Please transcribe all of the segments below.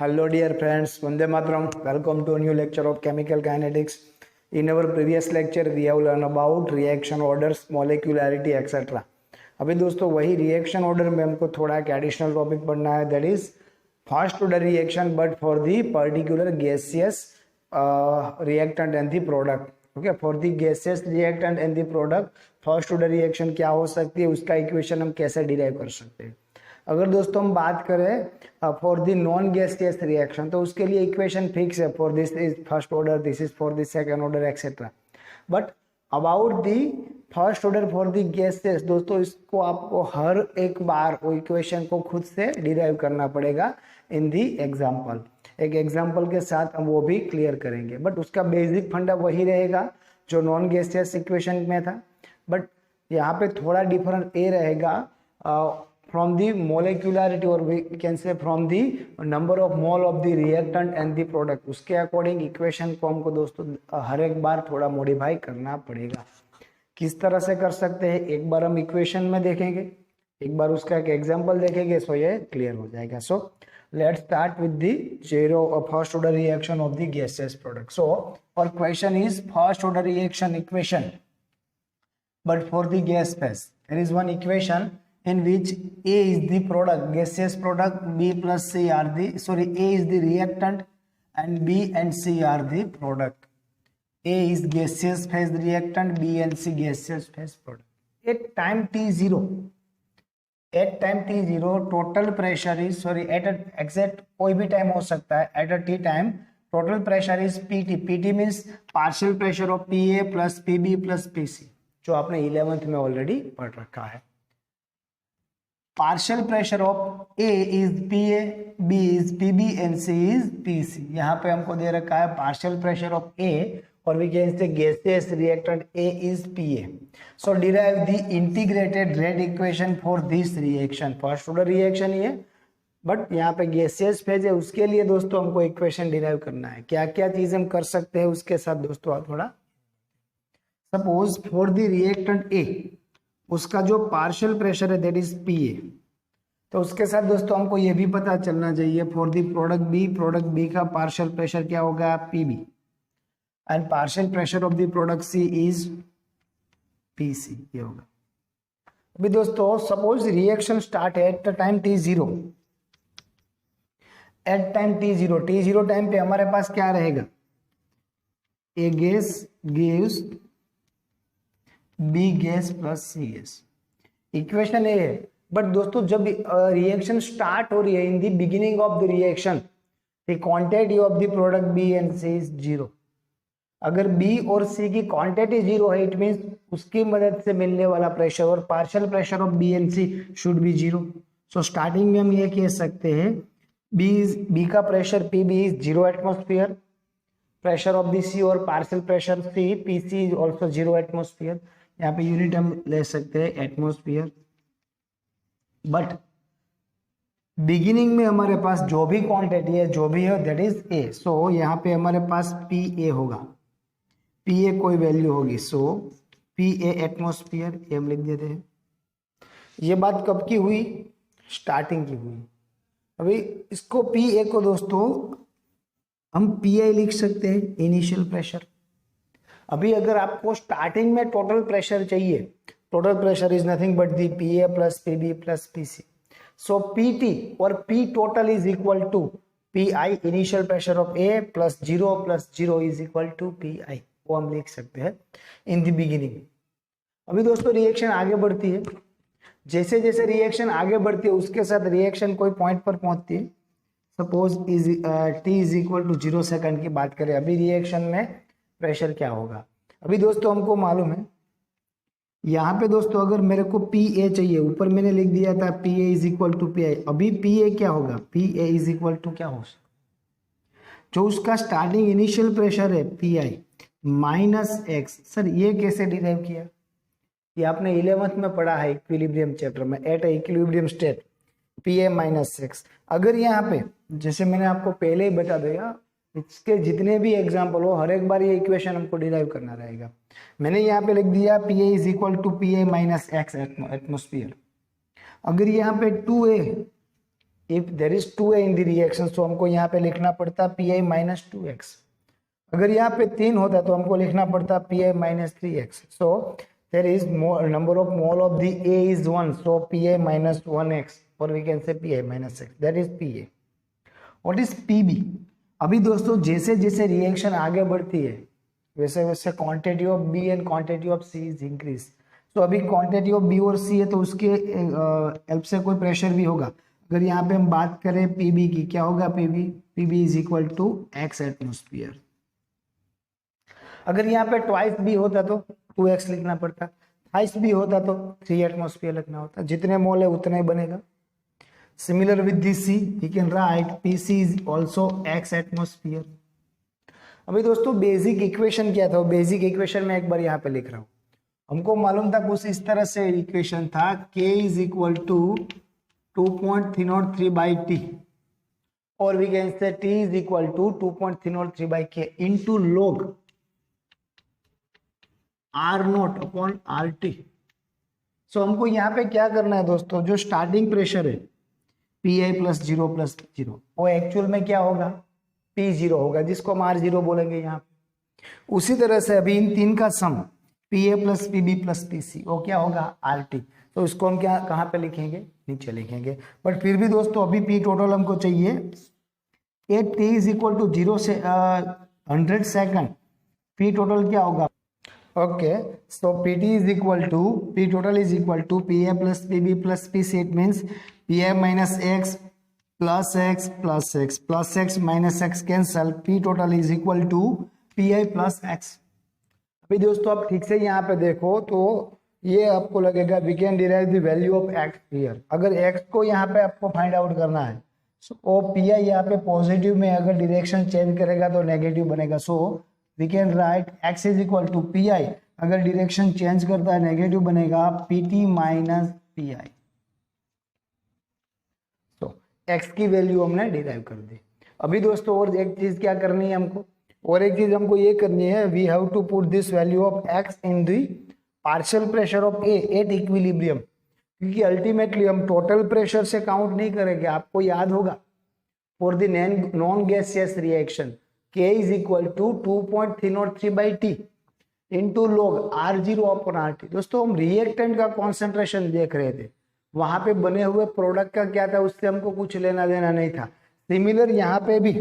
Hello dear friends, Vande Mataram. Welcome to a new lecture of chemical kinetics. In our previous lecture we have learned about reaction orders, molecularity etc. अभी दोस्तों वही reaction order में हमको थोड़ा एक additional topic पढ़ना है, that is first order reaction but for the particular gaseous reactant and the product. Okay, for the gaseous reactant and the product first order reaction क्या हो सकती है, उसका इक्वेशन हम कैसे डिराइव कर सकते हैं. अगर दोस्तों हम बात करें for the non gaseous reaction तो उसके लिए इक्वेशन फिक्स है. For this is first order, this is for the second order etcetera. But about the first order for the gaseous दोस्तों, इसको आपको हर एक बार वो इक्वेशन को खुद से डिराइव करना पड़ेगा इन दी एग्जाम्पल. एक एग्जाम्पल के साथ हम वो भी क्लियर करेंगे, बट उसका बेसिक फंडा वही रहेगा जो नॉन गैसियस इक्वेशन में था. बट यहाँ पे थोड़ा डिफरेंट ये रहेगा from the molecularity or we can say from the number of mole of the reactant and the product. उसके अकॉर्डिंग इक्वेशन को हमको दोस्तों हर एक बार थोड़ा मॉडिफाई करना पड़ेगा. किस तरह से कर सकते हैं एक बार हम इक्वेशन में देखेंगे, एक बार उसका एक एग्जांपल देखेंगे, सो ये क्लियर हो जाएगा. So let's start with the first order reaction of the gaseous product. So our question is first order reaction equation but for the gas phase there is one equation in which A is the product, gaseous product, B plus C are the, A is the reactant and B and C are the product. A is gaseous phase reactant, B and C gaseous phase product. At time T0, total pressure is, at an exact कोई भी time हो सकता है, at a T time total pressure is PT. PT means partial pressure of PA plus PB plus PC, जो आपने 11th में already पढ़ रखा है. Partial pressure of A is PA, B is PB and C is PC. यहाँ पे हमको दे रखा है पार्शियल प्रेशर ऑफ A और we can say gaseous reactant A is PA. So derive the integrated rate equation for this reaction. First order reaction ही है but यहाँ पे गैसियस फेज है, उसके लिए दोस्तों हमको इक्वेशन डिराइव करना है. क्या क्या चीज हम कर सकते हैं उसके साथ दोस्तों थोड़ा. Suppose for the reactant A उसका जो पार्शियल प्रेशर है दैट इज PA, तो उसके साथ दोस्तों हमको ये भी पता चलना चाहिए फॉर दी प्रोडक्ट बी का पार्शियल प्रेशर क्या होगा PB and partial pressure of the product C is PC. ये होगा. अभी दोस्तों suppose reaction start at the time T0. At time T0 time पे हमारे पास क्या रहेगा, A gas gives B gas plus C gas. Equation A है. बट दोस्तों जब रिएक्शन स्टार्ट हो रही है in the beginning of the reaction the quantity of the product B and C is 0. अगर B और C की क्वांटिटी 0 है इट मींस उसकी मदद से मिलने वाला प्रेशर और partial pressure of B and C should be 0. So starting में हम ये कह सकते हैं B का pressure PB is 0 atmosphere, pressure of the C और partial pressure C PC is also 0 atmosphere. यहाँ पे यूनिट हम ले सकते हैं एटमॉस्फेयर. बट बिगिनिंग में हमारे पास जो भी क्वांटिटी है जो भी है दैट इज A. सो यहाँ पे हमारे पास PA होगा, PA कोई वैल्यू होगी. सो PA एटमॉस्फेयर ये हम लिख देते हैं. ये बात कब की हुई, स्टार्टिंग की हुई. अभी इसको PA को दोस्तों हम PI लिख सकते हैं, इनिशियल प्रेशर. अभी अगर आपको स्टार्टिंग में टोटल प्रेशर चाहिए, total pressure is nothing but the PA plus PB plus PC. So PT और P total is equal to PI initial pressure of A plus 0 is equal to PI. वो हम लिख सकते हैं इन the beginning. अभी दोस्तों reaction आगे बढ़ती है, जैसे जैसे रिएक्शन आगे बढ़ती है उसके साथ रिएक्शन कोई पॉइंट पर पहुंचती है. Suppose T is equal to 0 second की बात करें. अभी रिएक्शन में प्रेशर क्या होगा. अभी दोस्तों हमको मालूम है यहाँ पे दोस्तों अगर मेरे को PA चाहिए, ऊपर मैंने लिख दिया था PA is equal to PI. अभी PA क्या होगा, PA इज इक्वल टू क्या हो, जो उसका स्टार्टिंग इनिशियल प्रेशर है PI माइनस X. सर ये कैसे डिराइव किया, ये आपने 11th में पढ़ा है इक्विलिब्रियम चैप्टर में. At equilibrium state PA minus X. अगर यहाँ पे जैसे मैंने आपको पहले ही बता दिया, इसके जितने भी एग्जाम्पल हो हर एक बार ये इक्वेशन हमको डिराइव करना रहेगा. मैंने यहाँ पे लिख दिया PA is equal to PA minus X atmosphere. अगर यहाँ पे 2A if there is 2a in the reaction, तो हमको यहाँ पे लिखना पड़ता Pi माइनस 2x। अगर यहाँ पे 3 होता तो हमको लिखना पड़ता Pi minus 3x। So there is number of mole of the A is 1, so Pi minus 1x, और we can say Pi minus x, that is Pa। What is Pb? अभी दोस्तों जैसे जैसे रिएक्शन आगे बढ़ती है वैसे वैसे quantity of B and quantity of C is increase. तो अभी क्वांटिटी ऑफ B और C है तो उसके हेल्प से कोई प्रेशर भी होगा। अगर यहाँ पे हम बात करें Pb की, क्या होगा Pb is equal to x atmosphere. अगर यहाँ पे ट्वाइस B होता तो 2x लिखना पड़ता, थ्राइस B होता तो 3 एटमोस्फियर लिखना होता। जितने मोल है उतना ही बनेगा। Similar with this C, we can write Pc is also x atmosphere. अभी दोस्तों बेसिक इक्वेशन क्या था, बेसिक इक्वेशन में एक बार यहाँ पे लिख रहा हूँ। हमको मालूम था कुछ इस तरह से इक्वेशन था, k is equal to 2.303 by T, और we can say t is equal to 2.303 by k into log r naught upon R T. So हमको यहाँ पे क्या करना है दोस्तों, जो स्टार्टिंग प्रेशर है Pi प्लस 0 वो एक्चुअल में क्या होगा P0 होगा, जिसको हम R0 बोलेंगे यहाँ पे। उसी तरह से अभी इन तीन का सम Pa plus Pb plus Pc वो क्या होगा RT। तो इसको हम क्या कहाँ पे लिखेंगे, नीचे लिखेंगे। बट फिर भी दोस्तों अभी P टोटल हमको चाहिए। At T is equal to 0 से 100 सेकंड, P टोटल क्या होगा। Okay, so Pt is equal to P total is equal to Pa plus Pb plus Pc। It means Pi minus x plus x plus x plus x minus x cancel, P total is equal to Pi plus x। अभी दोस्तों आप ठीक से यहाँ पे देखो तो ये आपको लगेगा we can derive the value of x here. अगर x को यहाँ पे आपको फाइंड आउट करना है, सो Pi यहाँ पे पॉजिटिव में अगर डायरेक्शन चेंज करेगा तो नेगेटिव बनेगा। So we can write x is equal to Pi, अगर डायरेक्शन चेंज करता है नेगेटिव बनेगा Pt माइनस Pi। तो x की वैल्यू हमने डिराइव कर दी। अभी दोस्तों और एक चीज क्या करनी है हमको, और एक चीज हमको ये करनी है, we have to put this value of x in the partial pressure of A at equilibrium, क्योंकि अल्टीमेटली हम टोटल प्रेशर से काउंट नहीं करेंगे। आपको याद होगा for the non gaseous reaction K is equal to 2.303 by T into log R0 upon RT। दोस्तों हम रिएक्टेंट का कॉन्सेंट्रेशन देख रहे थे, वहां पे बने हुए प्रोडक्ट का क्या था उससे हमको कुछ लेना देना नहीं था। सिमिलर यहाँ पे भी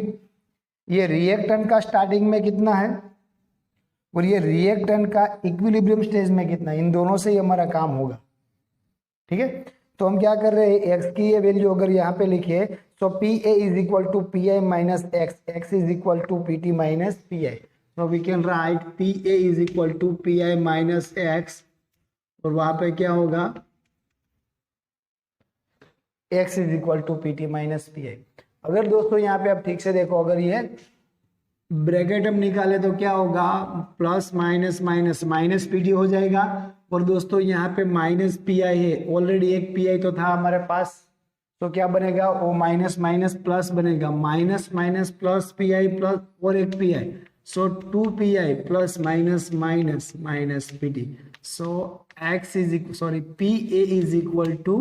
ये रिएक्टेंट का स्टार्टिंग में कितना है और ये रिएक्टेंट का इक्विलिब्रियम स्टेज में कितना है, इन दोनों से ही हमारा काम होगा। ठीक है, तो हम क्या कर रहे हैं, x की ये वैल्यू अगर यहाँ पे लिखे तो Pa is equal to Pi minus x is equal to Pt minus Pi। तो we can write Pa is equal to Pi minus x, और वहां पे क्या होगा x is equal to Pt minus Pi। अगर दोस्तों यहाँ पे आप ठीक से देखो, अगर ये ब्रैकेट हम निकाले तो क्या होगा, plus minus minus minus Pt हो जाएगा। और दोस्तों यहाँ पे माइनस Pi है, ऑलरेडी एक Pi तो था हमारे पास, तो क्या बनेगा वो माइनस माइनस प्लस बनेगा, minus minus plus Pi plus और एक Pi, so 2Pi plus minus minus minus Pt। So x is sorry Pa is equal to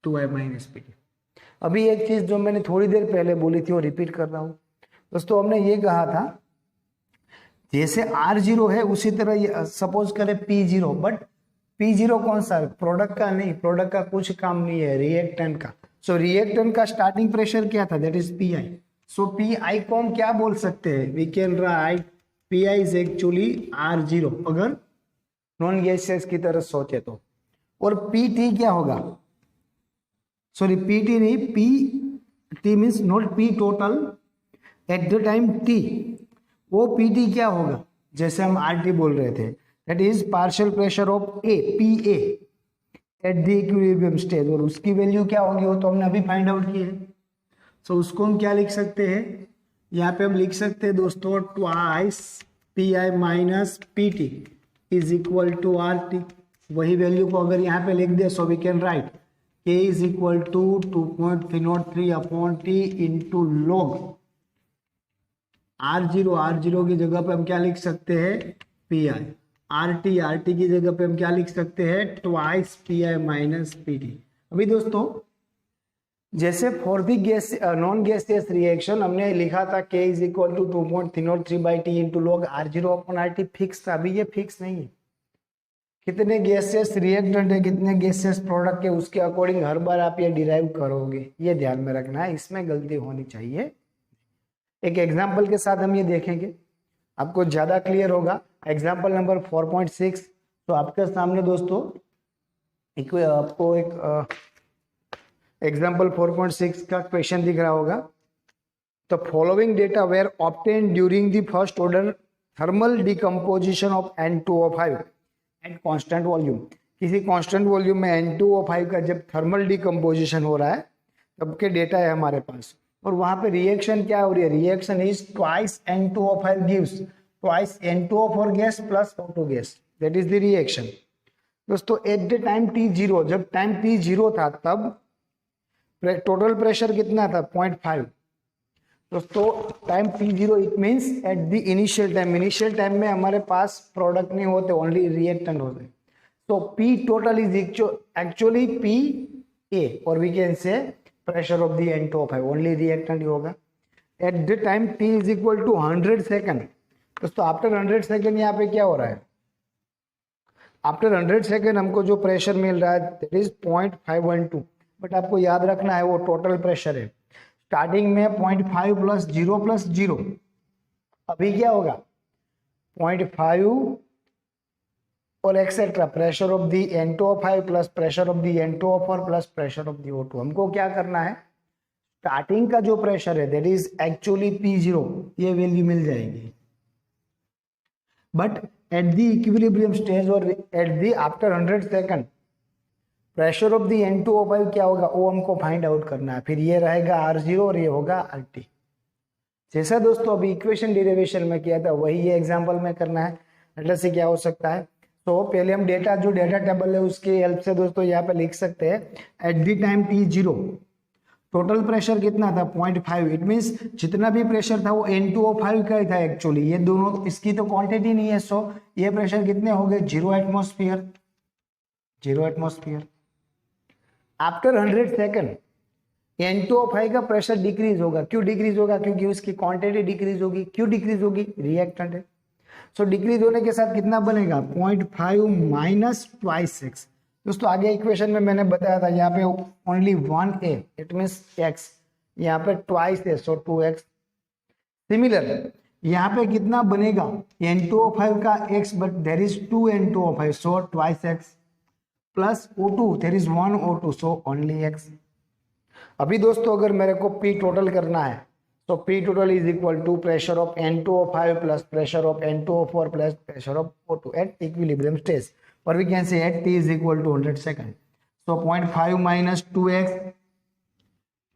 2i minus Pt। अभी एक चीज जो मैंने थोड़ी देर पहले बोली थी वो रिपीट कर रहा हूं दोस्तों। हमने ये कहा था जैसे R0 है उसी तरह सपोज करें P0, बट P0 कौन सा है, प्रोडक्ट का नहीं, प्रोडक्ट का कुछ काम नहीं है, रिएक्टेंट का। सो रिएक्टेंट का स्टार्टिंग प्रेशर क्या था, that is Pi। So Pi को हम क्या बोल सकते हैं, we can write Pi is actually R0 अगर नॉन गैसियस की तरह सोचे तो। और Pt क्या होगा, सॉरी Pt नहीं, Pt means not P total eight the time T, वो Pt क्या होगा, जैसे हम RT बोल रहे थे, that is partial pressure of A Pa eight the equilibrium stage, और उसकी वैल्यू क्या होगी वो तो हमने अभी फाइंड आउट की है। सो उसको हम क्या लिख सकते हैं, यहाँ पे हम लिख सकते हैं दोस्तों twice Pi minus Pt is equal to RT। वही वैल्यू को अगर यहाँ पे लिख दे, so we can write K is equal to 2.303 upon T into log R0 की जगह पे हम क्या लिख सकते हैं Pi, RT की जगह पे हम क्या लिख सकते हैं ट्वाइस Pi माइनस Pt। अभी दोस्तों जैसे for the gas non gaseous reaction हमने लिखा था K is equal to 2.303/T into log R0/RT fix था, अभी ये फिक्स नहीं है। कितने गैसियस रिएक्टेंट है, कितने गैसियस प्रोडक्ट है, उसके अकॉर्डिंग हर बार आप ये डिराइव करोगे, ये ध्यान में रखना है, इसमें गलती होनी चाहिए। एक एग्जाम्पल के साथ हम ये देखेंगे, आपको ज्यादा क्लियर होगा। Example number 4.6। तो आपके सामने दोस्तों आपको एक एग्जाम्पल 4.6 का क्वेश्चन दिख रहा होगा। The following data were obtained during the first order thermal decomposition of N2O5 at constant volume. किसी कांस्टेंट वॉल्यूम में N2O5 का जब थर्मल डिकम्पोजिशन हो रहा है तब के डेटा है हमारे पास, और वहां पे रिएक्शन क्या हो रही है, reaction is twice N2O5 gives twice N2O for gas plus O2 gas, that is the reaction. दोस्तों एट द टाइम T0, जब टाइम T0 था तब टोटल प्रेशर कितना था 0.5। दोस्तों time T0 it means at the initial time, initial time में हमारे पास product नहीं होते, ओनली रिएक्टेंट होते। तो P total is actually PA और we can say pressure of the N2O5, only reactant ही होगा। At the time T is equal to 100 second. दोस्तों आफ्टर 100 सेकेंड यहाँ पे क्या हो रहा है, आफ्टर 100 सेकेंड हमको जो प्रेशर मिल रहा है दैट इज 0.512, बट आपको याद रखना है वो टोटल प्रेशर है। स्टार्टिंग में 0.5 प्लस 0 प्लस 0, अभी क्या होगा 0.5 और etcetera, pressure of the N2O5 plus pressure of the N2O4 plus pressure of the O2। हमको क्या करना है, स्टार्टिंग का जो प्रेशर है दैट इज एक्चुअली P0, ये वैल्यू मिल जाएगी, but at the equilibrium stage और at the after 100 second pressure of the N2O5 क्या होगा, वो हमको फाइंड आउट करना है। फिर ये रहेगा R0 और ये होगा RT। जैसा दोस्तों अभी इक्वेशन डेरिवेशन में किया था वही ये एग्जांपल में करना है। मतलब से क्या हो सकता है, तो पहले हम डेटा जो डेटा टेबल है उसके हेल्प से दोस्तों यहाँ पे लिख सकते हैं at the time T0 total pressure कितना था 0.5। इट मींस जितना भी प्रेशर था वो N2O5 का ही था एक्चुअली, ये दोनों इसकी तो क्वांटिटी नहीं है, सो ये प्रेशर कितने हो गए 0 atmosphere, 0 atmosphere. After 100 second N2O5 का प्रेशर डिक्रीज होगा, क्यों डिक्रीज होगा, क्योंकि उसकी क्वांटिटी डिक्रीज होगी। क्यों डिक्रीज होगी, रिएक्टेंट है। सो डिक्रीज होने के साथ कितना बनेगा 0.5 माइनस ट्वाइस एक्स। दोस्तों आगे इक्वेशन में मैंने बताया था यहाँ पे only 1A, it means x, यहाँ पे ट्वाइस है सो 2x। सिमिलर यहाँ पे कितना बनेगा N2O5 का x, but there is 2 N2O5 so twice x plus O2 there is 1 O2 so only x। अभी दोस्तों अगर मेरे को P टोटल करना है तो P total is equal to pressure of N2O5 plus pressure of N2O4 plus pressure of O2 at equilibrium stage, और we can say at T is equal to 100 second. So 0.5 minus 2x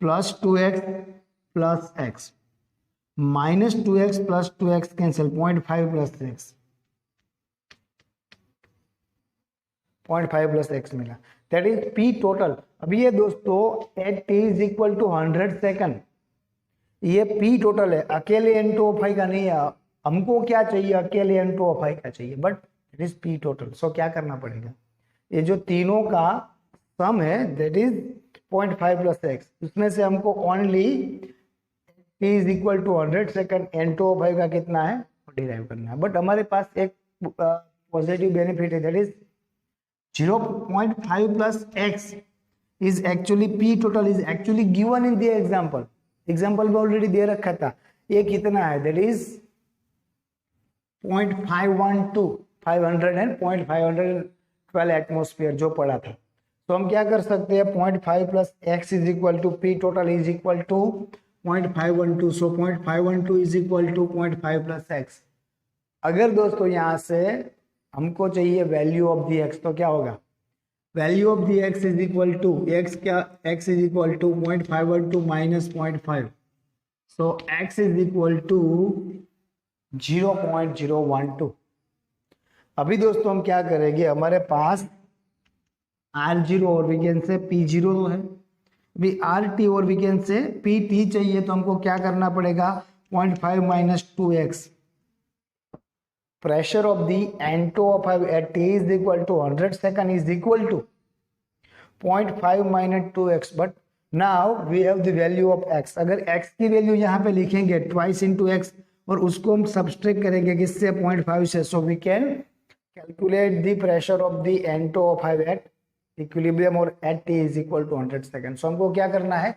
plus 2x plus x minus 2x plus 2x cancel, 0.5 plus x, 0.5 plus x मिला, that is P total. अभी ये दोस्तों at T is equal to 100 second, ये P total है, अकेले N2O5 का नहीं है। हमको क्या चाहिए, अकेले N2O5 का चाहिए, but it is P total. So क्या करना पड़ेगा, ये जो तीनों का सम है दैट इज 0.5 प्लस x, उसमें से हमको only T is equal to 100 second N2O5 का कितना है डिराइव करना है। बट हमारे पास एक पॉजिटिव बेनिफिट है that is 0.5 plus x is actually P total is actually given in the example. Example में ऑलरेडी दे रखा था, ये कितना है दैट इज 0.512, 500 एंड 0.512 एटमोस्फियर जो पड़ा था। तो हम क्या कर सकते हैं 0.5 plus x is equal to P total is equal to 0.512, so 0.512 is equal to 0.5 plus x। अगर दोस्तों यहाँ से हमको चाहिए वैल्यू ऑफ दी x, तो क्या होगा, value of the x is equal to x, क्या x is equal to 0.512 minus 0.5, so x is equal to 0.012। अभी दोस्तों हम क्या करेंगे, हमारे पास R0 और वी कैन से P0 तो है, अभी RT और वी कैन से PT चाहिए, तो हमको क्या करना पड़ेगा 0.5 minus 2x। pressure of the N2O5 at T is equal to 100 second is equal to 0.5 minus 2x, but now we have the value of x। अगर x की वैल्यू यहाँ पे लिखेंगे ट्वाइस इंटू एक्स और उसको हम सब्सट्रैक्ट करेंगे किससे 0.5 से, so we can calculate the pressure of the N2O5 at equilibrium और at t is equal to 100 second. So हमको क्या करना है,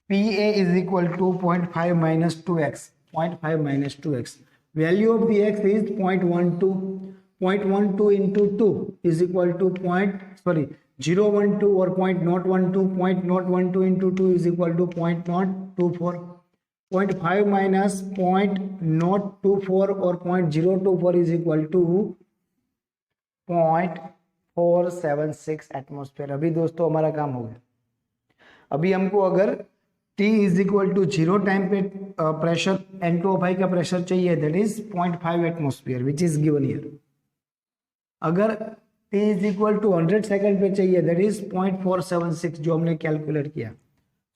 PA is equal to 0.5 minus 2x, 0.5 minus 2x, value of the x is 0.12 into 2 is equal to 0.012 और 0.012 into 2 is equal to 0.024, 0.5 minus 0.024 और 0.024 is equal to 0.476 atmosphere. अभी दोस्तों हमारा काम हो गया। अभी हमको अगर T is equal to 0 time पे प्रेशर N2O5 का प्रेशर चाहिए, that is 0.5 atmosphere which is given here. अगर T is equal to 100 second पे चाहिए, दैट इज 0.476 जो हमने कैलकुलेट किया।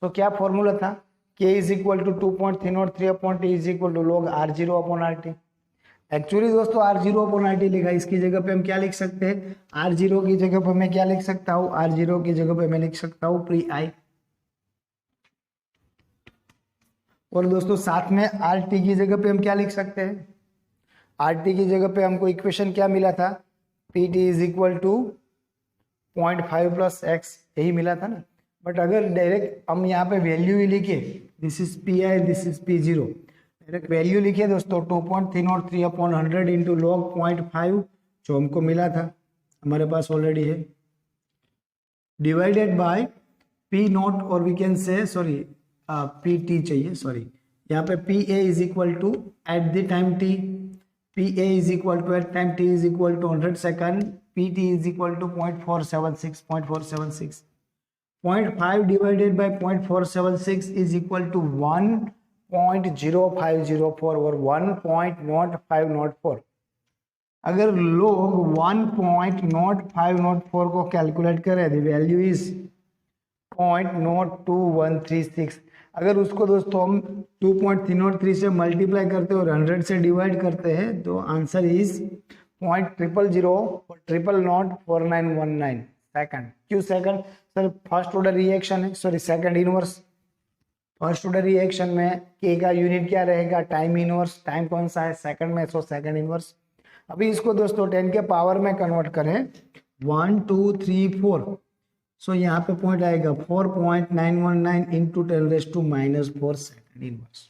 तो क्या फॉर्मूला था, K is equal to 2.303 upon T is equal to log R0 upon RT। Actually दोस्तों R0 अपॉन RT लिखा, इसकी जगह पे हम क्या लिख सकते हैं, R0 की जगह पे मैं क्या लिख सकता हूँ, R0 की जगह पे मैं लिख सकता हूँ प्री आई, और दोस्तों साथ में RT की जगह पे हम क्या लिख सकते हैं, RT की जगह पे हमको इक्वेशन क्या मिला था, PT is equal to 0.5 plus x, यही मिला था ना। बट अगर डायरेक्ट हम यहाँ पे वैल्यू ही लिखे, this is PI, this is P0, direct value लिखे दोस्तों 2.303 अपॉन 100 इंटू log 0.5 जो हमको मिला था, हमारे पास ऑलरेडी है, डिवाइडेड बाय P नॉट, और we can say sorry PT चाहिए, सॉरी यहाँ पे PA is equal to at the time T, PA is equal to at time T is equal to 100 second, PT is equal to 0.476, 0.5 divided by 0.476 is equal to 1.0504 और 1.0504। अगर लोग 1.0504 को calculate करें, the value is 0.02136। अगर उसको दोस्तों हम 2.303 से मल्टीप्लाई करते हैं और 100 से डिवाइड करते हैं, तो आंसर इज 0.0004919 सेकंड। क्यों second sir, first order reaction है, sorry second inverse. First order reaction में K का यूनिट क्या रहेगा, टाइम इनवर्स, टाइम कौन सा है सेकंड में, सो सेकंड इनवर्स। अभी इसको दोस्तों 10 के पावर में कन्वर्ट करें, 1 2 3 4, सो यहाँ पे पॉइंट आएगा 4.919 इंटू 10⁻⁻⁴ सेकंड इनवर्स।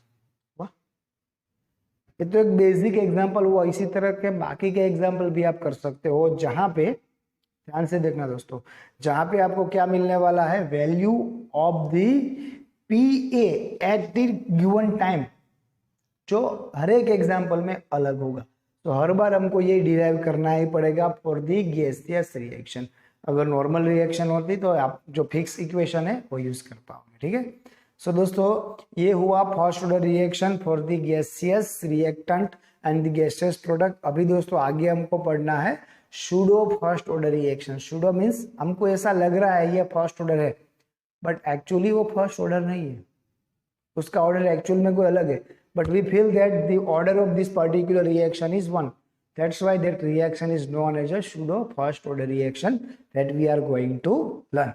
वाह, ये तो एक बेसिक एग्जांपल हुआ। इसी तरह के बाकी के एग्जांपल भी आप कर सकते हो, जहां पे ध्यान से देखना दोस्तों, जहां पे आपको क्या मिलने वाला है, value of the PA at the given time, जो हर एक एग्जांपल में अलग होगा। तो हर बार हमको ये डिराइव करना ही पड़ेगा फॉर द गैसियस रिएक्शन। अगर नॉर्मल रिएक्शन होती तो आप जो फिक्स इक्वेशन है वो यूज कर पाओगे, ठीक है। सो दोस्तों ये हुआ first order reaction for the gaseous reactant and the gaseous product. अभी दोस्तों आगे हमको पढ़ना है pseudo first order reaction. Pseudo means हमको ऐसा लग रहा है ये फर्स्ट ऑर्डर है, बट एक्चुअली वो फर्स्ट ऑर्डर नहीं है, उसका ऑर्डर एक्चुअल में कोई अलग है, but we feel that the order of this particular reaction is 1. That's why that reaction is known as a pseudo first order reaction that we are going to learn.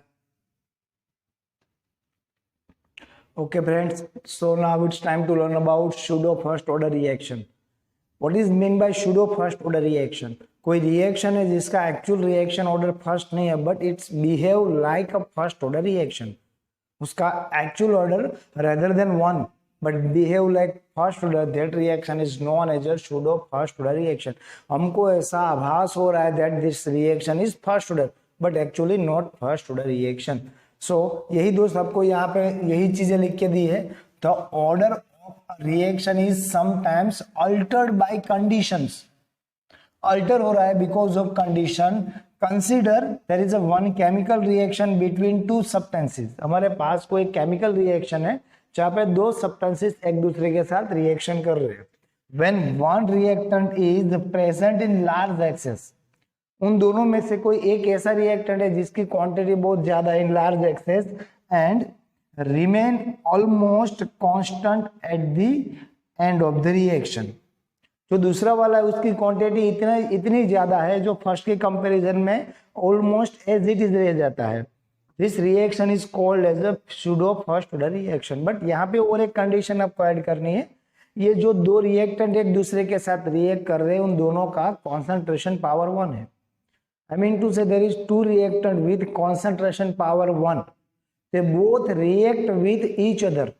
Okay friends, so now it's time to learn about pseudo first order reaction. What is meant by pseudo first order reaction? कोई reaction है जिसका actual reaction order first नहीं है, but it's behave like a first order reaction. उसका actual order rather than 1 but behave like first order, that reaction is known as a pseudo first order reaction. हमको ऐसा आभास हो रहा है that this reaction is first order but actually not first order reaction. So यही दोस्त आपको यहाँ पे यही चीजें लिख के दी है। The order of reaction is sometimes altered by conditions. Alter हो रहा है because of condition. Consider there is a one chemical reaction between two substances. हमारे पास कोई chemical reaction है जहाँ पे दो सब्सटेंसेस एक दूसरे के साथ रिएक्शन कर रहे हैं। When one reactant is present in large excess, उन दोनों में से कोई एक ऐसा रिएक्टेंट है जिसकी क्वांटिटी बहुत ज्यादा है in large access and remain almost constant at the end of the reaction. जो दूसरा वाला है उसकी क्वांटिटी इतनी ज्यादा है जो फर्स्ट के कंपैरिजन में ऑलमोस्ट एज इट इज रह जाता है। This reaction is called as a pseudo first order reaction. But यहाँ पे और एक कंडीशन आपको ऐड करनी है, ये जो दो रिएक्टेंट एक दूसरे के साथ रिएक्ट कर रहे हैं उन दोनों का कॉन्सेंट्रेशन पावर 1 है। I mean to say there is two reactant with concentration power 1. They both react with each other.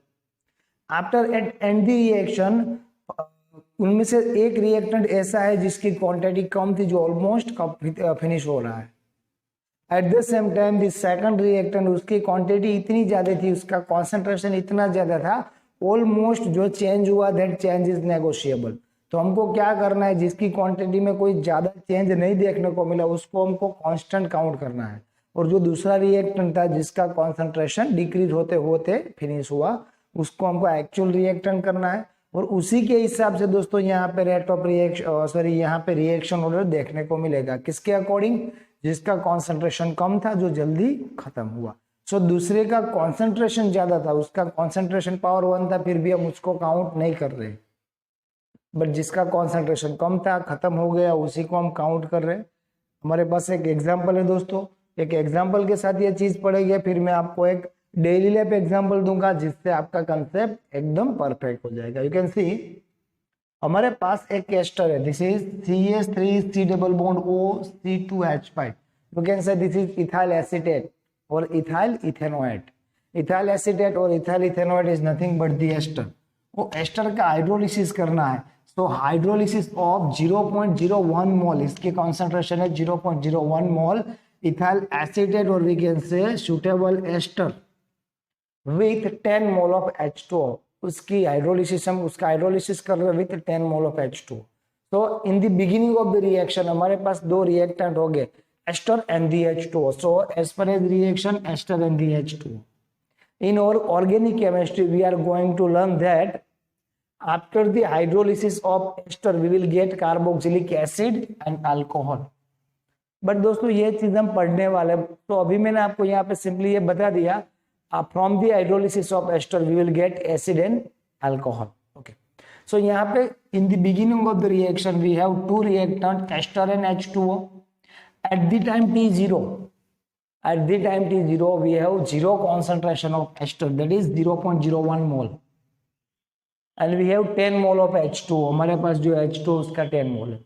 After end the reaction, उनमें से एक रिएक्टेंट ऐसा है जिसकी क्वांटिटी कम थी, जो ऑलमोस्ट फिनिश हो रहा है। At the same time the second reactant, उसकी क्वांटिटी इतनी ज्यादा थी, उसका कॉन्सेंट्रेशन इतना ज्यादा था, ऑलमोस्ट जो चेंज हुआ दैट चेंज इज नेगोशिएबल। तो हमको क्या करना है, जिसकी क्वांटिटी में कोई ज्यादा चेंज नहीं देखने को मिला उसको हमको कांस्टेंट काउंट करना है, और जो दूसरा रिएक्टेंट था जिसका कॉन्सेंट्रेशन डिक्रीज होते होते फिनिश हुआ उसको हमको एक्चुअल रिएक्टेंट करना है। और उसी के हिसाब से दोस्तों यहाँ पे रेट ऑफ रिएक्शन यहाँ पे रिएक्शन ऑर्डर देखने को मिलेगा, किसके अकॉर्डिंग, जिसका कॉन्सेंट्रेशन कम था जो जल्दी खत्म हुआ। सो दूसरे का कॉन्सेंट्रेशन ज्यादा था, उसका कॉन्सेंट्रेशन पावर 1 था, फिर भी हम उसको काउंट नहीं कर रहे, बट जिसका कॉन्सेंट्रेशन कम था खत्म हो गया उसी को हम काउंट कर रहे हैं। हमारे पास एक एग्जांपल है दोस्तों, एक एग्जांपल के साथ ये चीज पड़ेगी, फिर मैं आपको एक डेली लाइफ एग्जांपल दूंगा जिससे आपका कंसेप्ट एकदम परफेक्ट हो जाएगा। यू कैन सी हमारे पास एक एस्टर है, this is CH3 double bond OC2H5। You can say this is ethyl acetate और इथाइल इथेनोएट। इथाइल एसीटेट और ethyl ethanoate is nothing but the ester. वो एस्टर का हाइड्रोलिसिस करना है, तो हाइड्रोलिसिस ऑफ 0.01 मोल, इसकी कॉन्सेंट्रेशन है 0.01 मोल इथाइल एसीटेट, और we can say suitable ester with 10 mole of H2O। उसकी हाइड्रोलिसिस, हम उसका हाइड्रोलिसिस कर रहे हैं विथ 10 मोल ऑफ H2O। तो in the beginning of the reaction हमारे पास दो रिएक्टेंट हो गए, ester and the H2O। So as per as reaction ester and the H2O। In our organic chemistry, we are going to learn that after the hydrolysis of ester, we will get carboxylic acid and alcohol. But दोस्तों ये चीज हम पढ़ने वाले, तो अभी मैंने आपको यहाँ पे सिंपली ये बता दिया, from the hydrolysis of ester we will get acid and alcohol. Okay, so यहाँ पे in the beginning of the reaction we have two reactant ester and H2O। At the time T0, at the time T0 we have 0 concentration of ester, that is 0.01 mole, and we have 10 mole of H2O। हमारे पास जो H2O उसका 10 mole है।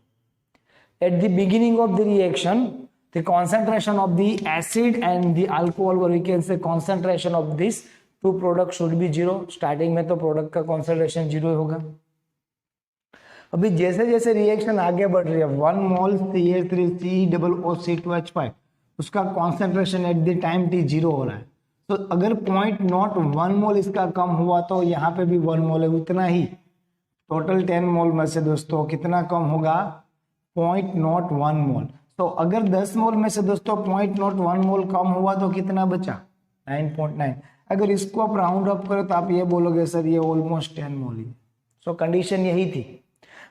At the beginning of the reaction, the concentration of the acid and the alcohol, or we can say concentration of this two products should be 0। Starting में तो product का concentration 0 होगा। अभी जैसे जैसे रिएक्शन आगे बढ़ रही है, 1 मोल CH3COOC2H5 उसका concentration eight the time T0 हो रहा है। तो अगर 0.01 मोल इसका कम हुआ तो यहाँ पे भी 1 मोल है, उतना ही। टोटल 10 मोल में से दोस्तों कितना कम होगा, 0.01 मोल। तो अगर 10 मोल में से दोस्तों 0.01 मोल कम हुआ तो कितना बचा, 9.9। अगर इसको आप राउंड अप करो तो आप ये बोलोगे सर ये ऑलमोस्ट 10 मोल ही। सो कंडीशन यही थी,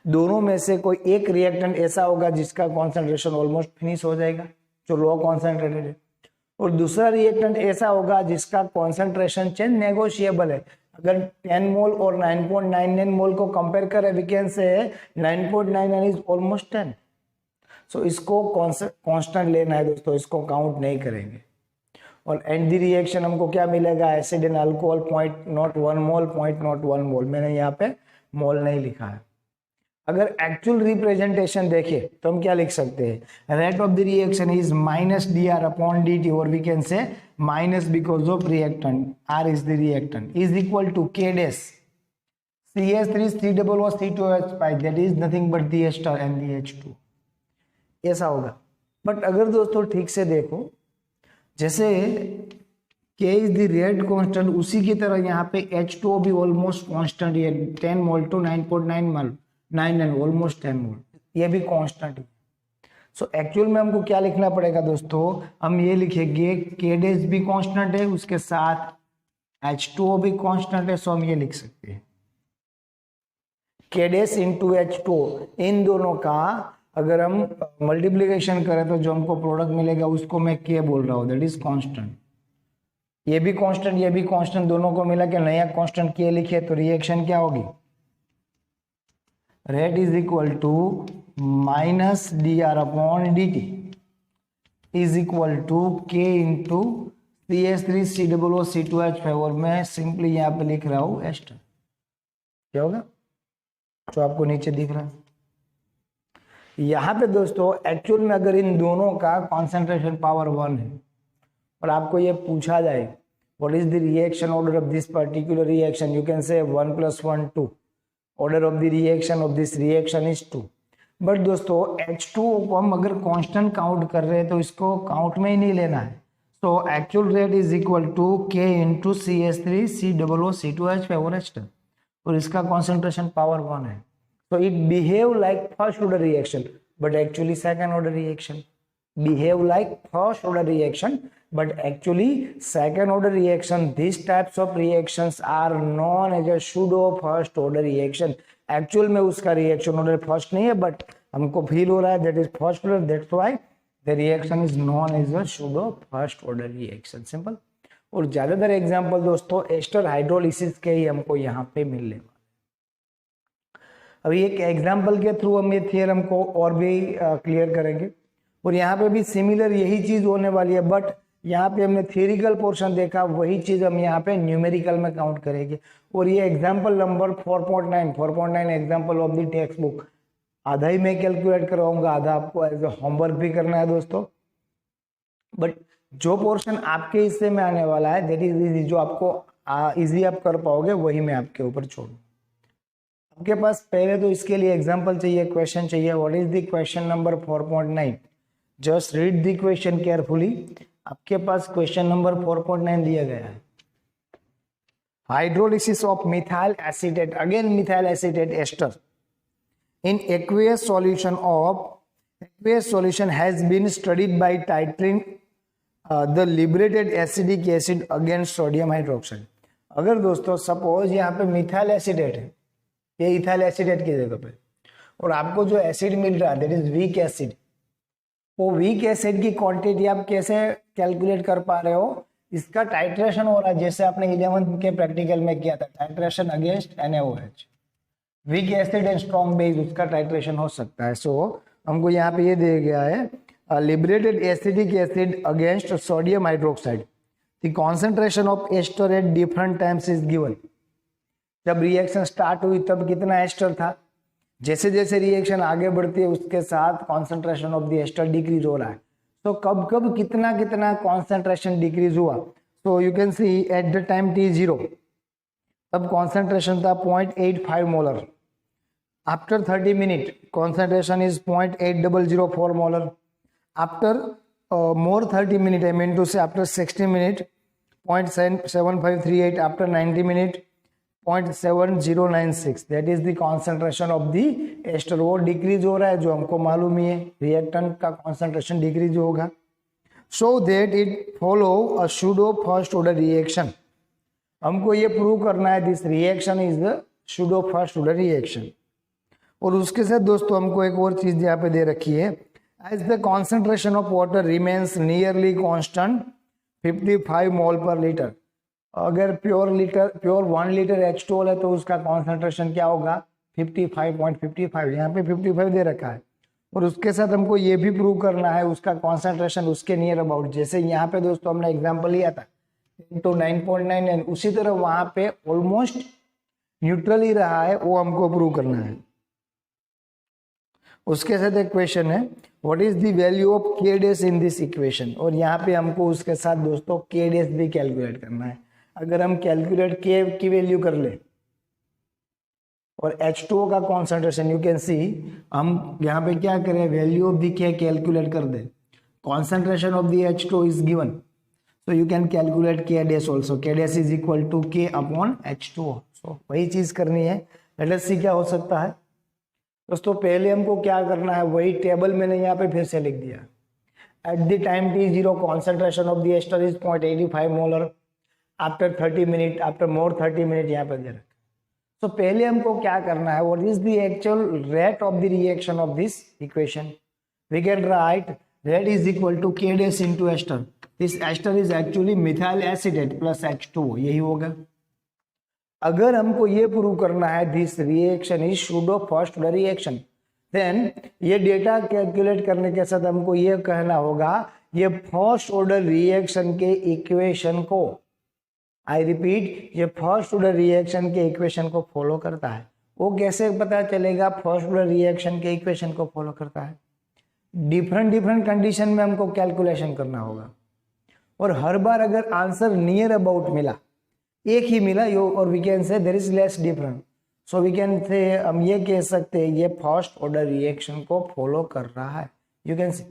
दोनों में से कोई एक रिएक्टेंट ऐसा होगा जिसका कॉन्सेंट्रेशन ऑलमोस्ट फिनिश हो जाएगा, जो लो कॉन्सेंट्रेटेड है, और दूसरा रिएक्टेंट ऐसा होगा जिसका कॉन्सेंट्रेशन चेंज नेगोशिएबल है। अगर 10 मोल और 9.99 मोल को कंपेयर करें, वी कैन से 9.99 इज ऑलमोस्ट 10। सो इसको कांस्टेंट लेना है दोस्तों, इसको काउंट नहीं करेंगे। और एंड द रिएक्शन हमको क्या मिलेगा, एसिड एंड अल्कोहल 0.01 मोल, 0.01 मोल। मैंने यहाँ पे मोल नहीं लिखा है। अगर एक्चुअल रिप्रेजेंटेशन देखें तो हम क्या लिख सकते हैं, rate of the reaction is -dr/dt, और we can say minus because of reactant, R is the reactant, is equal to K dash CH3COOC2H5, that is nothing but the ester and the H2। ऐसा होगा। But अगर दोस्तों ठीक से देखो, जैसे K is the rate constant, उसी की तरह यहाँ पे H2O भी ऑलमोस्ट कांस्टेंट है, 10 मोल टू 9.9 मोल, 9 एंड ऑलमोस्ट 10 मोल, ये भी कांस्टेंट है। सो एक्चुअल में हमको क्या लिखना पड़ेगा दोस्तों, हम ये लिखेंगे K डैश भी कांस्टेंट है, उसके साथ H2O भी कांस्टेंट है। सो हम ये लिख सकते हैं K डैश इंटू H2O, इन दोनों का अगर हम मल्टीप्लीकेशन करें तो जो हमको प्रोडक्ट मिलेगा उसको मैं K बोल रहा हूँ, दैट इज कांस्टेंट। ये भी कांस्टेंट, ये भी कांस्टेंट, दोनों को मिला के नया कांस्टेंट K लिखे तो रिएक्शन क्या होगी, rate is equal to -dr/dt is equal to K into CH3COO C2H5 और मैं सिंपली यहाँ पे लिख रहा हूँ एस्टर। क्या होगा जो आपको नीचे दिख रहा है यहाँ पे दोस्तों, एक्चुअल में अगर इन दोनों का कॉन्सेंट्रेशन पावर 1 है और आपको ये पूछा जाए what is the reaction order of this particular reaction, you can से 1 + 1 2, order of the reaction of this reaction is 2। But दोस्तों H2O को हम अगर कांस्टेंट काउंट कर रहे हैं तो इसको काउंट में ही नहीं लेना है। So actual rate is equal to K × CH3COO C2H5 ester और इसका कॉन्सेंट्रेशन पावर 1 है। So it behave like first order reaction, but actually second order reaction. Behave like first order reaction, but actually second order reaction. These types of reactions are known as a pseudo first order reaction. Actual में उसका reaction order first नहीं है, but हमको feel हो रहा है that is first order. That's why the reaction is known as a pseudo first order reaction. Simple. और ज्यादातर एग्जाम्पल दोस्तों एस्टर हाइड्रोलिसिस के ही हमको यहाँ पे मिलने। अभी एक एग्जाम्पल के थ्रू हम ये थियरम को और भी क्लियर करेंगे और यहाँ पे भी सिमिलर यही चीज होने वाली है, बट यहाँ पे हमने थियरिकल पोर्शन देखा, वही चीज हम यहाँ पे न्यूमेरिकल में काउंट करेंगे। और ये example number 4.9 example of the text book, आधा ही मैं कैलकुलेट करवाऊंगा, आधा आपको एज ए होमवर्क भी करना है दोस्तों। बट जो पोर्शन आपके हिस्से में आने वाला है दैट इज इजी, जो आपको इजी आप कर पाओगे वही मैं आपके ऊपर छोड़ू। आपके पास पहले तो इसके लिए एग्जांपल चाहिए, क्वेश्चन चाहिए। What is the question number 4.9? Just read the question carefully. आपके पास क्वेश्चन नंबर 4.9 दिया गया है, hydrolysis of methyl acetate, again methyl acetate ester in aqueous solution has been studied by titrating the liberated acidic acid against sodium hydroxide. अगर दोस्तों suppose यहाँ पे methyl acetate है, ये इथाइल एसीटेट की जगह पे, और आपको जो एसिड मिल रहा है दैट इज वीक एसिड, वो वीक एसिड की क्वांटिटी आप कैसे कैलकुलेट कर पा रहे हो? इसका टाइट्रेशन हो रहा है, जैसे आपने 11th के प्रैक्टिकल में किया था, titration against NaOH, weak acid and strong base, उसका टाइट्रेशन हो सकता है। सो हमको यहाँ पे ये दिया गया है liberated acidic acid against sodium hydroxide, the concentration of ester at different times is given. जब रिएक्शन स्टार्ट हुई तब कितना एस्टर था, जैसे जैसे रिएक्शन आगे बढ़ती है उसके साथ concentration of the ester decrease हो रहा है। तो कब कब कितना कितना कॉन्सेंट्रेशन डिक्रीज हुआ? So you can see at the time T0 तब कॉन्सेंट्रेशन था 0.85 molar, after 30 minute concentration is 0.8004 molar, after more 30 minute I mean to say after 60 minute 0.7538, after 90 minute 0.7096, that is the concentration of the ester. वो decrease हो रहा है जो हमको मालूम ही है, रिएक्टेंट का कॉन्सेंट्रेशन डिक्रीज होगा। So that it follow a pseudo first order reaction. हमको ये प्रूव करना है this reaction is the pseudo first order reaction. और उसके साथ दोस्तों हमको एक और चीज यहाँ पे दे रखी है, as the concentration of water remains nearly constant 55 mole per litre. अगर प्योर 1 लीटर H2O है तो उसका कॉन्सेंट्रेशन क्या होगा? 55.55, यहाँ पे 55 दे रखा है। और उसके साथ हमको ये भी प्रूव करना है उसका कॉन्सेंट्रेशन उसके नियर अबाउट, जैसे यहाँ पे दोस्तों हमने एग्जांपल लिया था 9.9, उसी तरह वहां पे ऑलमोस्ट न्यूट्रल ही रहा है, वो हमको प्रूव करना है। उसके साथ एक क्वेश्चन है, what is the value of K dash in this equation, और यहाँ पे हमको उसके साथ दोस्तों K डैश भी कैलकुलेट करना है। अगर हम कैलकुलेट K की वैल्यू कर ले और H2O का कॉन्सेंट्रेशन, यू कैन सी हम यहाँ पे क्या करें, value of the K calculate कर दे, concentration of the H2O is given, so you can calculate K dash also, K dash is equal to K upon H2O। so वही चीज करनी है। लेट अस सी क्या हो सकता है दोस्तों। पहले हमको क्या करना है, वही टेबल मैंने यहाँ पे फिर से लिख दिया। At the time T0 concentration of the ester is 0.85 molar, after 30 minute, after more 30 minute यहाँ पे दे रखा। तो पहले हमको क्या करना है, what is the actual rate of the reaction of this equation. We can write rate is equal to K dash into ester. This ester is actually methyl acetate plus H2O, यही होगा। अगर हमको ये प्रूव करना है this reaction is pseudo first order reaction, then ये data calculate करने के साथ हमको ये कहना होगा ये फर्स्ट ऑर्डर रिएक्शन के इक्वेशन को, आई रिपीट, ये फर्स्ट ऑर्डर रिएक्शन के इक्वेशन को फॉलो करता है। वो कैसे पता चलेगा फर्स्ट ऑर्डर रिएक्शन के इक्वेशन को फॉलो करता है? डिफरेंट कंडीशन में हमको कैलकुलेशन करना होगा, और हर बार अगर आंसर नियर अबाउट मिला, एक ही मिला, और we can say there is less difference, so we can say, हम ये कह सकते हैं ये फर्स्ट ऑर्डर रिएक्शन को फॉलो कर रहा है। यू कैन सी,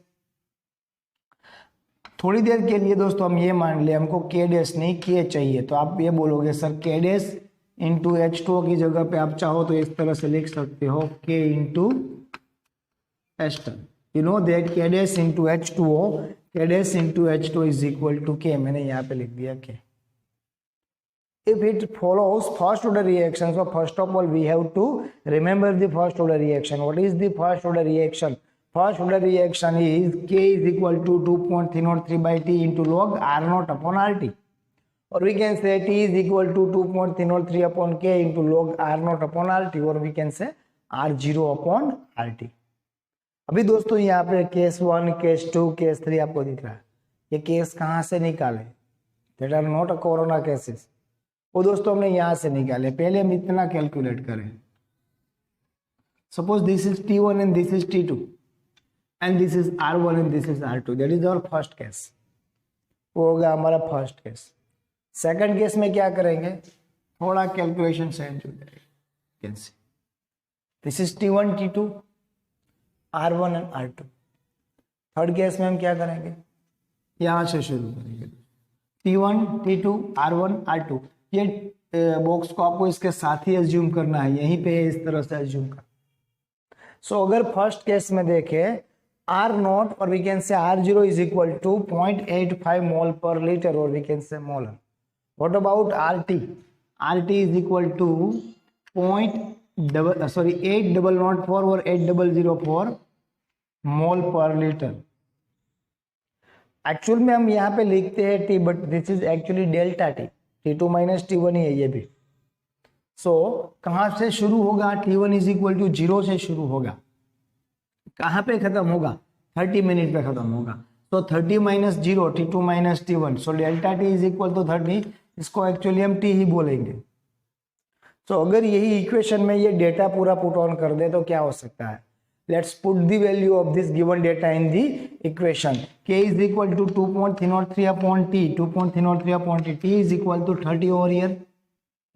थोड़ी देर के लिए दोस्तों हम ये मान लिया हमको के डैश नहीं के चाहिए, तो आप ये बोलोगे सर के डैश इंटू H2O की जगह पे आप चाहो तो इस तरह से लिख सकते हो K into H2। You know that K dash into H2O, K dash into H2O is equal to K, मैंने यहाँ पे लिख दिया K। If it follows first order reaction, so first of all we have to remember the first order reaction. What is the first order reaction? First order reaction is K is equal to 2.303 by T into log R0 upon RT, or we can say T is equal to 2.303 upon K into log R0 upon RT, or we can say R0 upon RT। अभी दोस्तों यहाँ पे case 1, case 2, case 3 आपको दिख रहा है। ये case कहाँ से निकाले? That are not a corona cases, वो दोस्तों हमने यहां से निकाले। पहले हम इतना कैलकुलेट करें, suppose this is T1 and this is T2 and this is R1 and this is R2, that is our first case, वो होगा हमारा फर्स्ट केस। सेकंड केस में क्या करेंगे, थोड़ा कैलकुलेशन चेंज हो जाएगा। This is T1 T2 R1 and R2। Third case में हम क्या करेंगे, यहां से शुरू करेंगे, T1 T2 R1 R2। ये बॉक्स को आपको इसके साथ ही एज्यूम करना है, यहीं पे इस तरह से एज्यूम कर। सो अगर फर्स्ट केस में देखें R0 और वी कैन से R0 is equal to 0.85 mole per litre, और we can say molar. What about RT? RT is equal to 8,004 और 8,004 मोल पर लीटर। एक्चुअल में हम यहाँ पे लिखते हैं T, but this is actually delta T, T2 minus T1 ही है ये भी। सो कहाँ से शुरू होगा, T1 इज इक्वल टू 0 से शुरू होगा, कहाँ पे खत्म होगा, 30 मिनट पे खत्म होगा। तो 30 minus 0 T2 minus T1, so delta T is equal to 30, इसको एक्चुअली हम T ही बोलेंगे। तो अगर यही इक्वेशन में ये डेटा पूरा पुट ऑन कर दे तो क्या हो सकता है, let's put the value of this given data in the equation। K is equal to 2.303 upon T, 2.303 upon T, T is equal to 30 over here,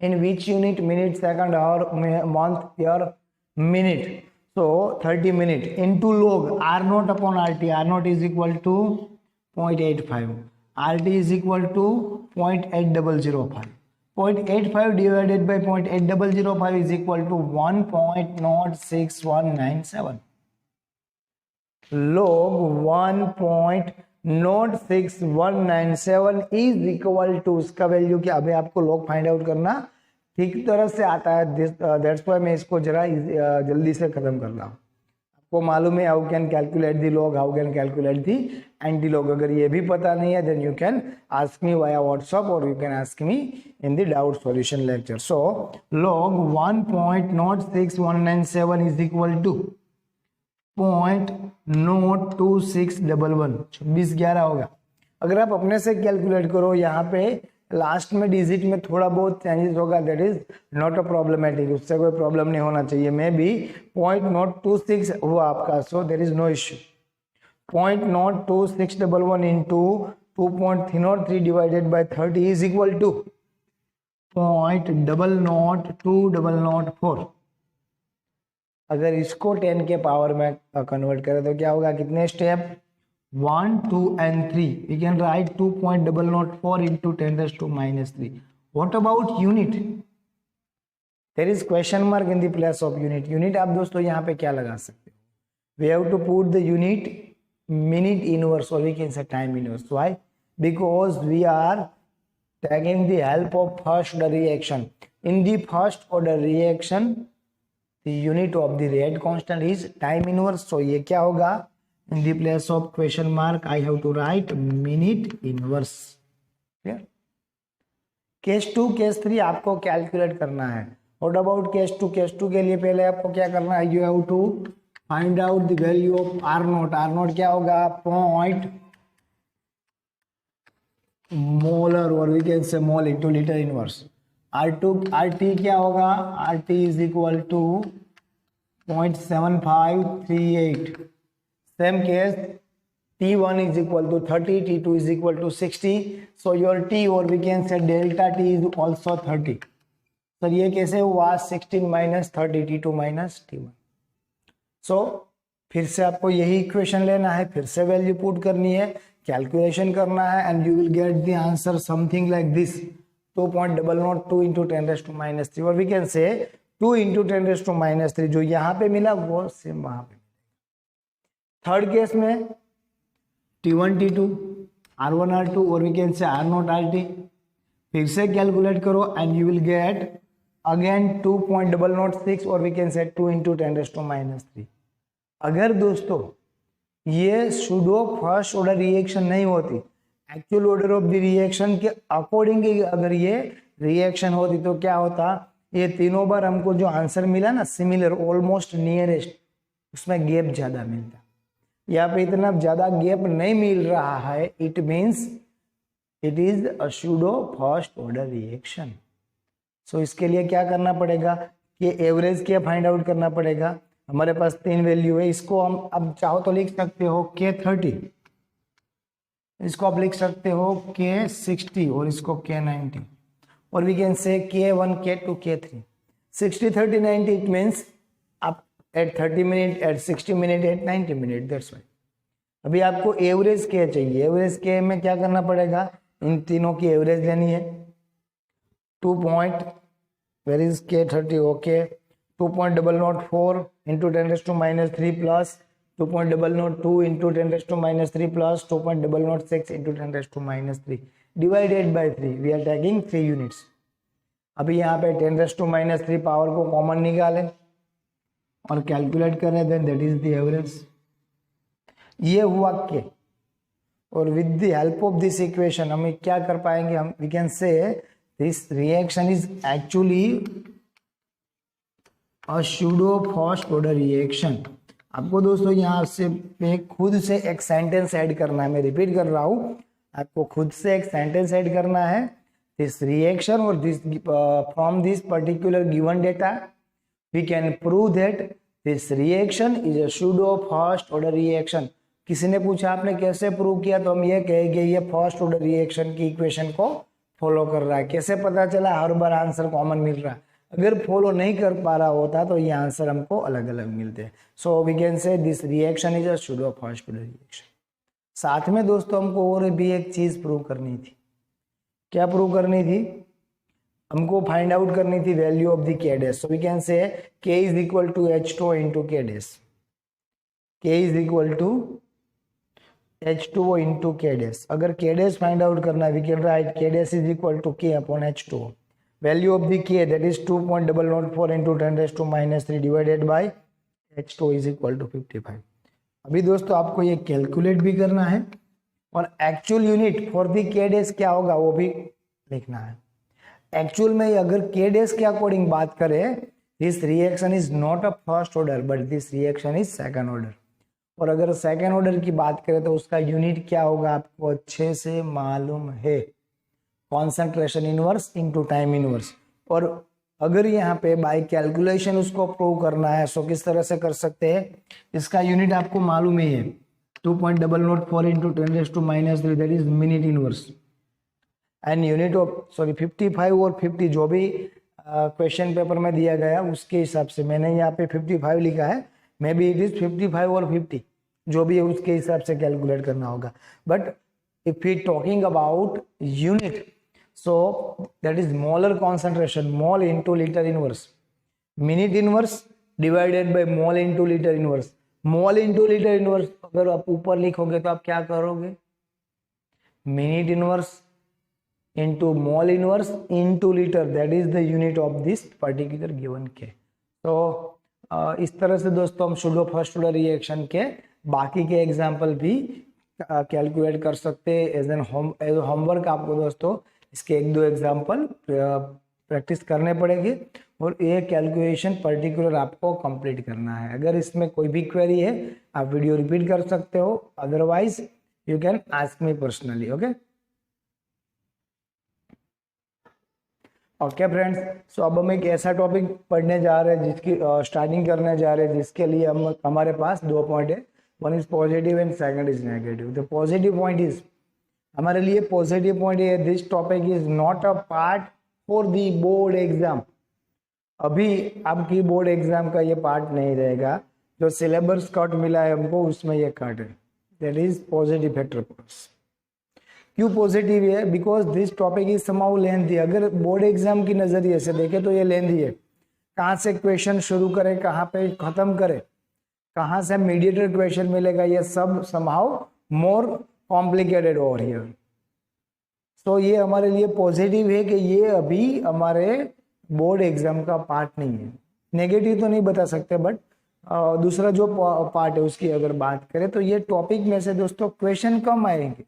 in which unit, minute, second, hour, month, year, minute, so 30 minute into log R0 upon RT, R0 is equal to 0.85, RT is equal to 0.8005, 0.85 divided by 0.8005 is equal to 1.06197, log 1.06197 is equal to, उसका value क्या, अभी आपको log find out करना ठीक तरह से आता है, दैट्स व्हाई मैं इसको जरा जल्दी से खत्म कर रहा हूँ। आपको मालूम है how can calculate the log, how can calculate the anti log. अगर ये भी पता नहीं है then you can ask me via WhatsApp, और you can ask me in the doubt solution lecture. So log 1.06197 is equal to 0.02611, 2611 होगा। अगर आप अपने से कैलकुलेट करो, यहाँ पे लास्ट में डिजिट में थोड़ा बहुत चेंजेस होगा, that is not a problematic, उससे कोई प्रॉब्लम नहीं होना चाहिए। मे बी 0.026 हुआ आपका, so there is no issue. 0.02611 into 2.303 divided by 30 is equal to 0.002004। अगर इसको 10 के पावर में कन्वर्ट करें तो क्या होगा, कितने step, 1, 2 and 3, we can write 2.004 into 10 raised to minus 3. What about unit? There is question mark in the place of unit. Unit आप दोस्तों यहाँ पे क्या लगा सकते हो, we have to put the unit minute inverse, or we can say time inverse. Why? Because we are taking the help of first order reaction. In the first order reaction, the unit of the rate constant is time inverse. So ये क्या होगा, in the place of question mark I have to write minute inverse. Clear? Case 2 case 3 आपको calculate करना है। What about case 2? Case 2 के लिए पहले आपको क्या करना है, you have to find out the value of R0। R0 क्या होगा, मोलर और we can say mole into litre inverse. RT क्या होगा, RT is equal to 0.7538। Same case T1 is equal to 30, T2 is equal to 60, so your T or we can say delta T is also 30। Sir ये कैसे हुआ, 16 minus 30 T2 minus T1। सो फिर से आपको यही equation लेना है, फिर से वैल्यू पुट करनी है, कैलकुलेशन करना है, and you will get the answer something like this, 2.002 into 10 raised to minus 3, और वी कैन से 2 into 10 raised to minus 3 जो यहाँ पे मिला वो सेम वहां पे। थर्ड केस में T1 T2 R1 R2 और वी कैन से R0 RT, फिर से कैलकुलेट करो and you will get again 2.006 और वी कैन से 2 into 10 raised to minus 3। अगर दोस्तों ये सूडो फर्स्ट ऑर्डर रिएक्शन नहीं होती, actual order of the reaction के अकॉर्डिंग अगर ये रिएक्शन होती तो क्या होता, ये तीनों बार हमको जो आंसर मिला ना सिमिलर ऑलमोस्ट नियरेस्ट, उसमें गैप ज्यादा मिलता। यहाँ पे इतना ज्यादा गैप नहीं मिल रहा है, it means it is a pseudo first order reaction. So इसके लिए क्या करना पड़ेगा कि एवरेज क्या फाइंड आउट करना पड़ेगा। हमारे पास 3 वैल्यू है, इसको हम अब चाहो तो लिख सकते हो K30, इसको आप लिख सकते हो K60 और इसको K90, और वी कैन से K1 K2 K3। 60 30 90 it means आप at 30 minute, at 60 minute, at 90 minute, that's why. अभी आपको एवरेज के चाहिए, एवरेज के में क्या करना पड़ेगा, इन तीनों की एवरेज लेनी है। 2 point where is K30, okay, 2.004 into 10 raised to minus 3 plus 2.002 into 10 raised to minus 3 plus 2.006 into 10 raised to minus 3 divided by 3, we are taking 3 units। अभी यहाँ पे 10 raised to minus 3 पावर को कॉमन निकालें और calculate करें, then that is the average. ये हुआ K, और with the help of this equation हम क्या कर पाएंगे, हम we can say this reaction is actually a pseudo first order reaction. आपको दोस्तों यहाँ से खुद से एक सेंटेंस ऐड करना है, मैं रिपीट कर रहा हूँ, आपको खुद से एक सेंटेंस ऐड करना है। दिस रिएक्शन और this from this particular given data we can prove that this reaction is a pseudo first order reaction। किसी ने पूछा आपने कैसे प्रूव किया, तो हम ये कहेंगे ये फर्स्ट ऑर्डर रिएक्शन की इक्वेशन को फॉलो कर रहा है। कैसे पता चला, हर बार आंसर कॉमन मिल रहा है, अगर फॉलो नहीं कर पा रहा होता तो ये आंसर हमको अलग अलग मिलते हैं। So we can say this reaction is a pseudo first order reaction. साथ में दोस्तों हमको और भी एक चीज प्रूव करनी थी। क्या प्रूव करनी थी, हमको फाइंड आउट करनी थी value of the K dash. So we can say K is equal to H2 into K dash, K is equal to H2O into K dash. अगर K डैश फाइंड आउट करना है, we can write K dash is equal to K upon H2O। Value of the K that is 2.004 into 10 raise to minus 3 divided by H2O is equal to 55। अभी दोस्तों आपको ये calculate भी करना है और actual unit for the K dash क्या होगा वो भी लिखना है। एक्चुअल में अगर K डैश के अकॉर्डिंग बात करें, this reaction is not a first order but this reaction is second order. और अगर सेकंड ऑर्डर की बात करें तो उसका यूनिट क्या होगा आपको अच्छे से मालूम है, concentration inverse into time inverse. और अगर यहाँ पे बाय कैलकुलेशन उसको प्रूव करना है सो किस तरह से कर सकते हैं, इसका यूनिट आपको मालूम ही है, 2.004 into 10 raise to minus 3 that is minute inverse. And unit of 55 और 50 जो भी क्वेश्चन पेपर में दिया गया उसके हिसाब से मैंने यहाँ पे 55 लिखा है, मे बी इट इज 55 और 50 जो भी है उसके हिसाब से कैलकुलेट करना होगा। But if we talking about unit so that is molar concentration, mole into litre inverse, minute inverse divided by mole into litre inverse. Mole into litre inverse अगर आप ऊपर लिखोगे तो आप क्या करोगे, minute inverse into mole inverse into liter, that is the unit of this particular given K। तो इस तरह से दोस्तों हम सूडो फर्स्ट ऑर्डर रिएक्शन के बाकी के एग्जाम्पल भी कैलकुलेट कर सकते हैं। एज एन होमवर्क आपको दोस्तों इसके 1-2 एग्जाम्पल प्रैक्टिस करने पड़ेंगे और ये कैलकुलेशन पर्टिकुलर आपको कंप्लीट करना है। अगर इसमें कोई भी क्वेरी है आप वीडियो रिपीट कर सकते हो, otherwise you can ask me personally, okay. Okay friends, so अब हम एक ऐसा टॉपिक पढ़ने जा रहे हैं जिसकी स्टार्टिंग करने जा रहे हैं, जिसके लिए हमारे पास 2 पॉइंट है। One is positive and second is negative. The positive point is, हमारे लिए पॉजिटिव पॉइंट है, this topic is not a part for the board exam. अभी आपकी बोर्ड एग्जाम का ये पार्ट नहीं रहेगा। जो सिलेबस कट मिला है हमको उसमें ये कट है, that is positive factor for us. क्यों पॉजिटिव है? Because this topic is समाउ lengthy. अगर बोर्ड एग्जाम की नजरिए से देखें तो ये लेंथी है। कहाँ से क्वेश्चन शुरू करें, कहाँ पे खत्म करें, कहाँ से मीडिएटर क्वेश्चन मिलेगा, ये सब समाउ मोर कॉम्प्लिकेटेड ओवर हियर। सो ये हमारे लिए पॉजिटिव है कि ये अभी हमारे बोर्ड एग्जाम का पार्ट नहीं है। नेगेटिव तो नहीं बता सकते, बट दूसरा जो पार्ट है उसकी अगर बात करें तो ये टॉपिक में से दोस्तों क्वेश्चन कम आएंगे,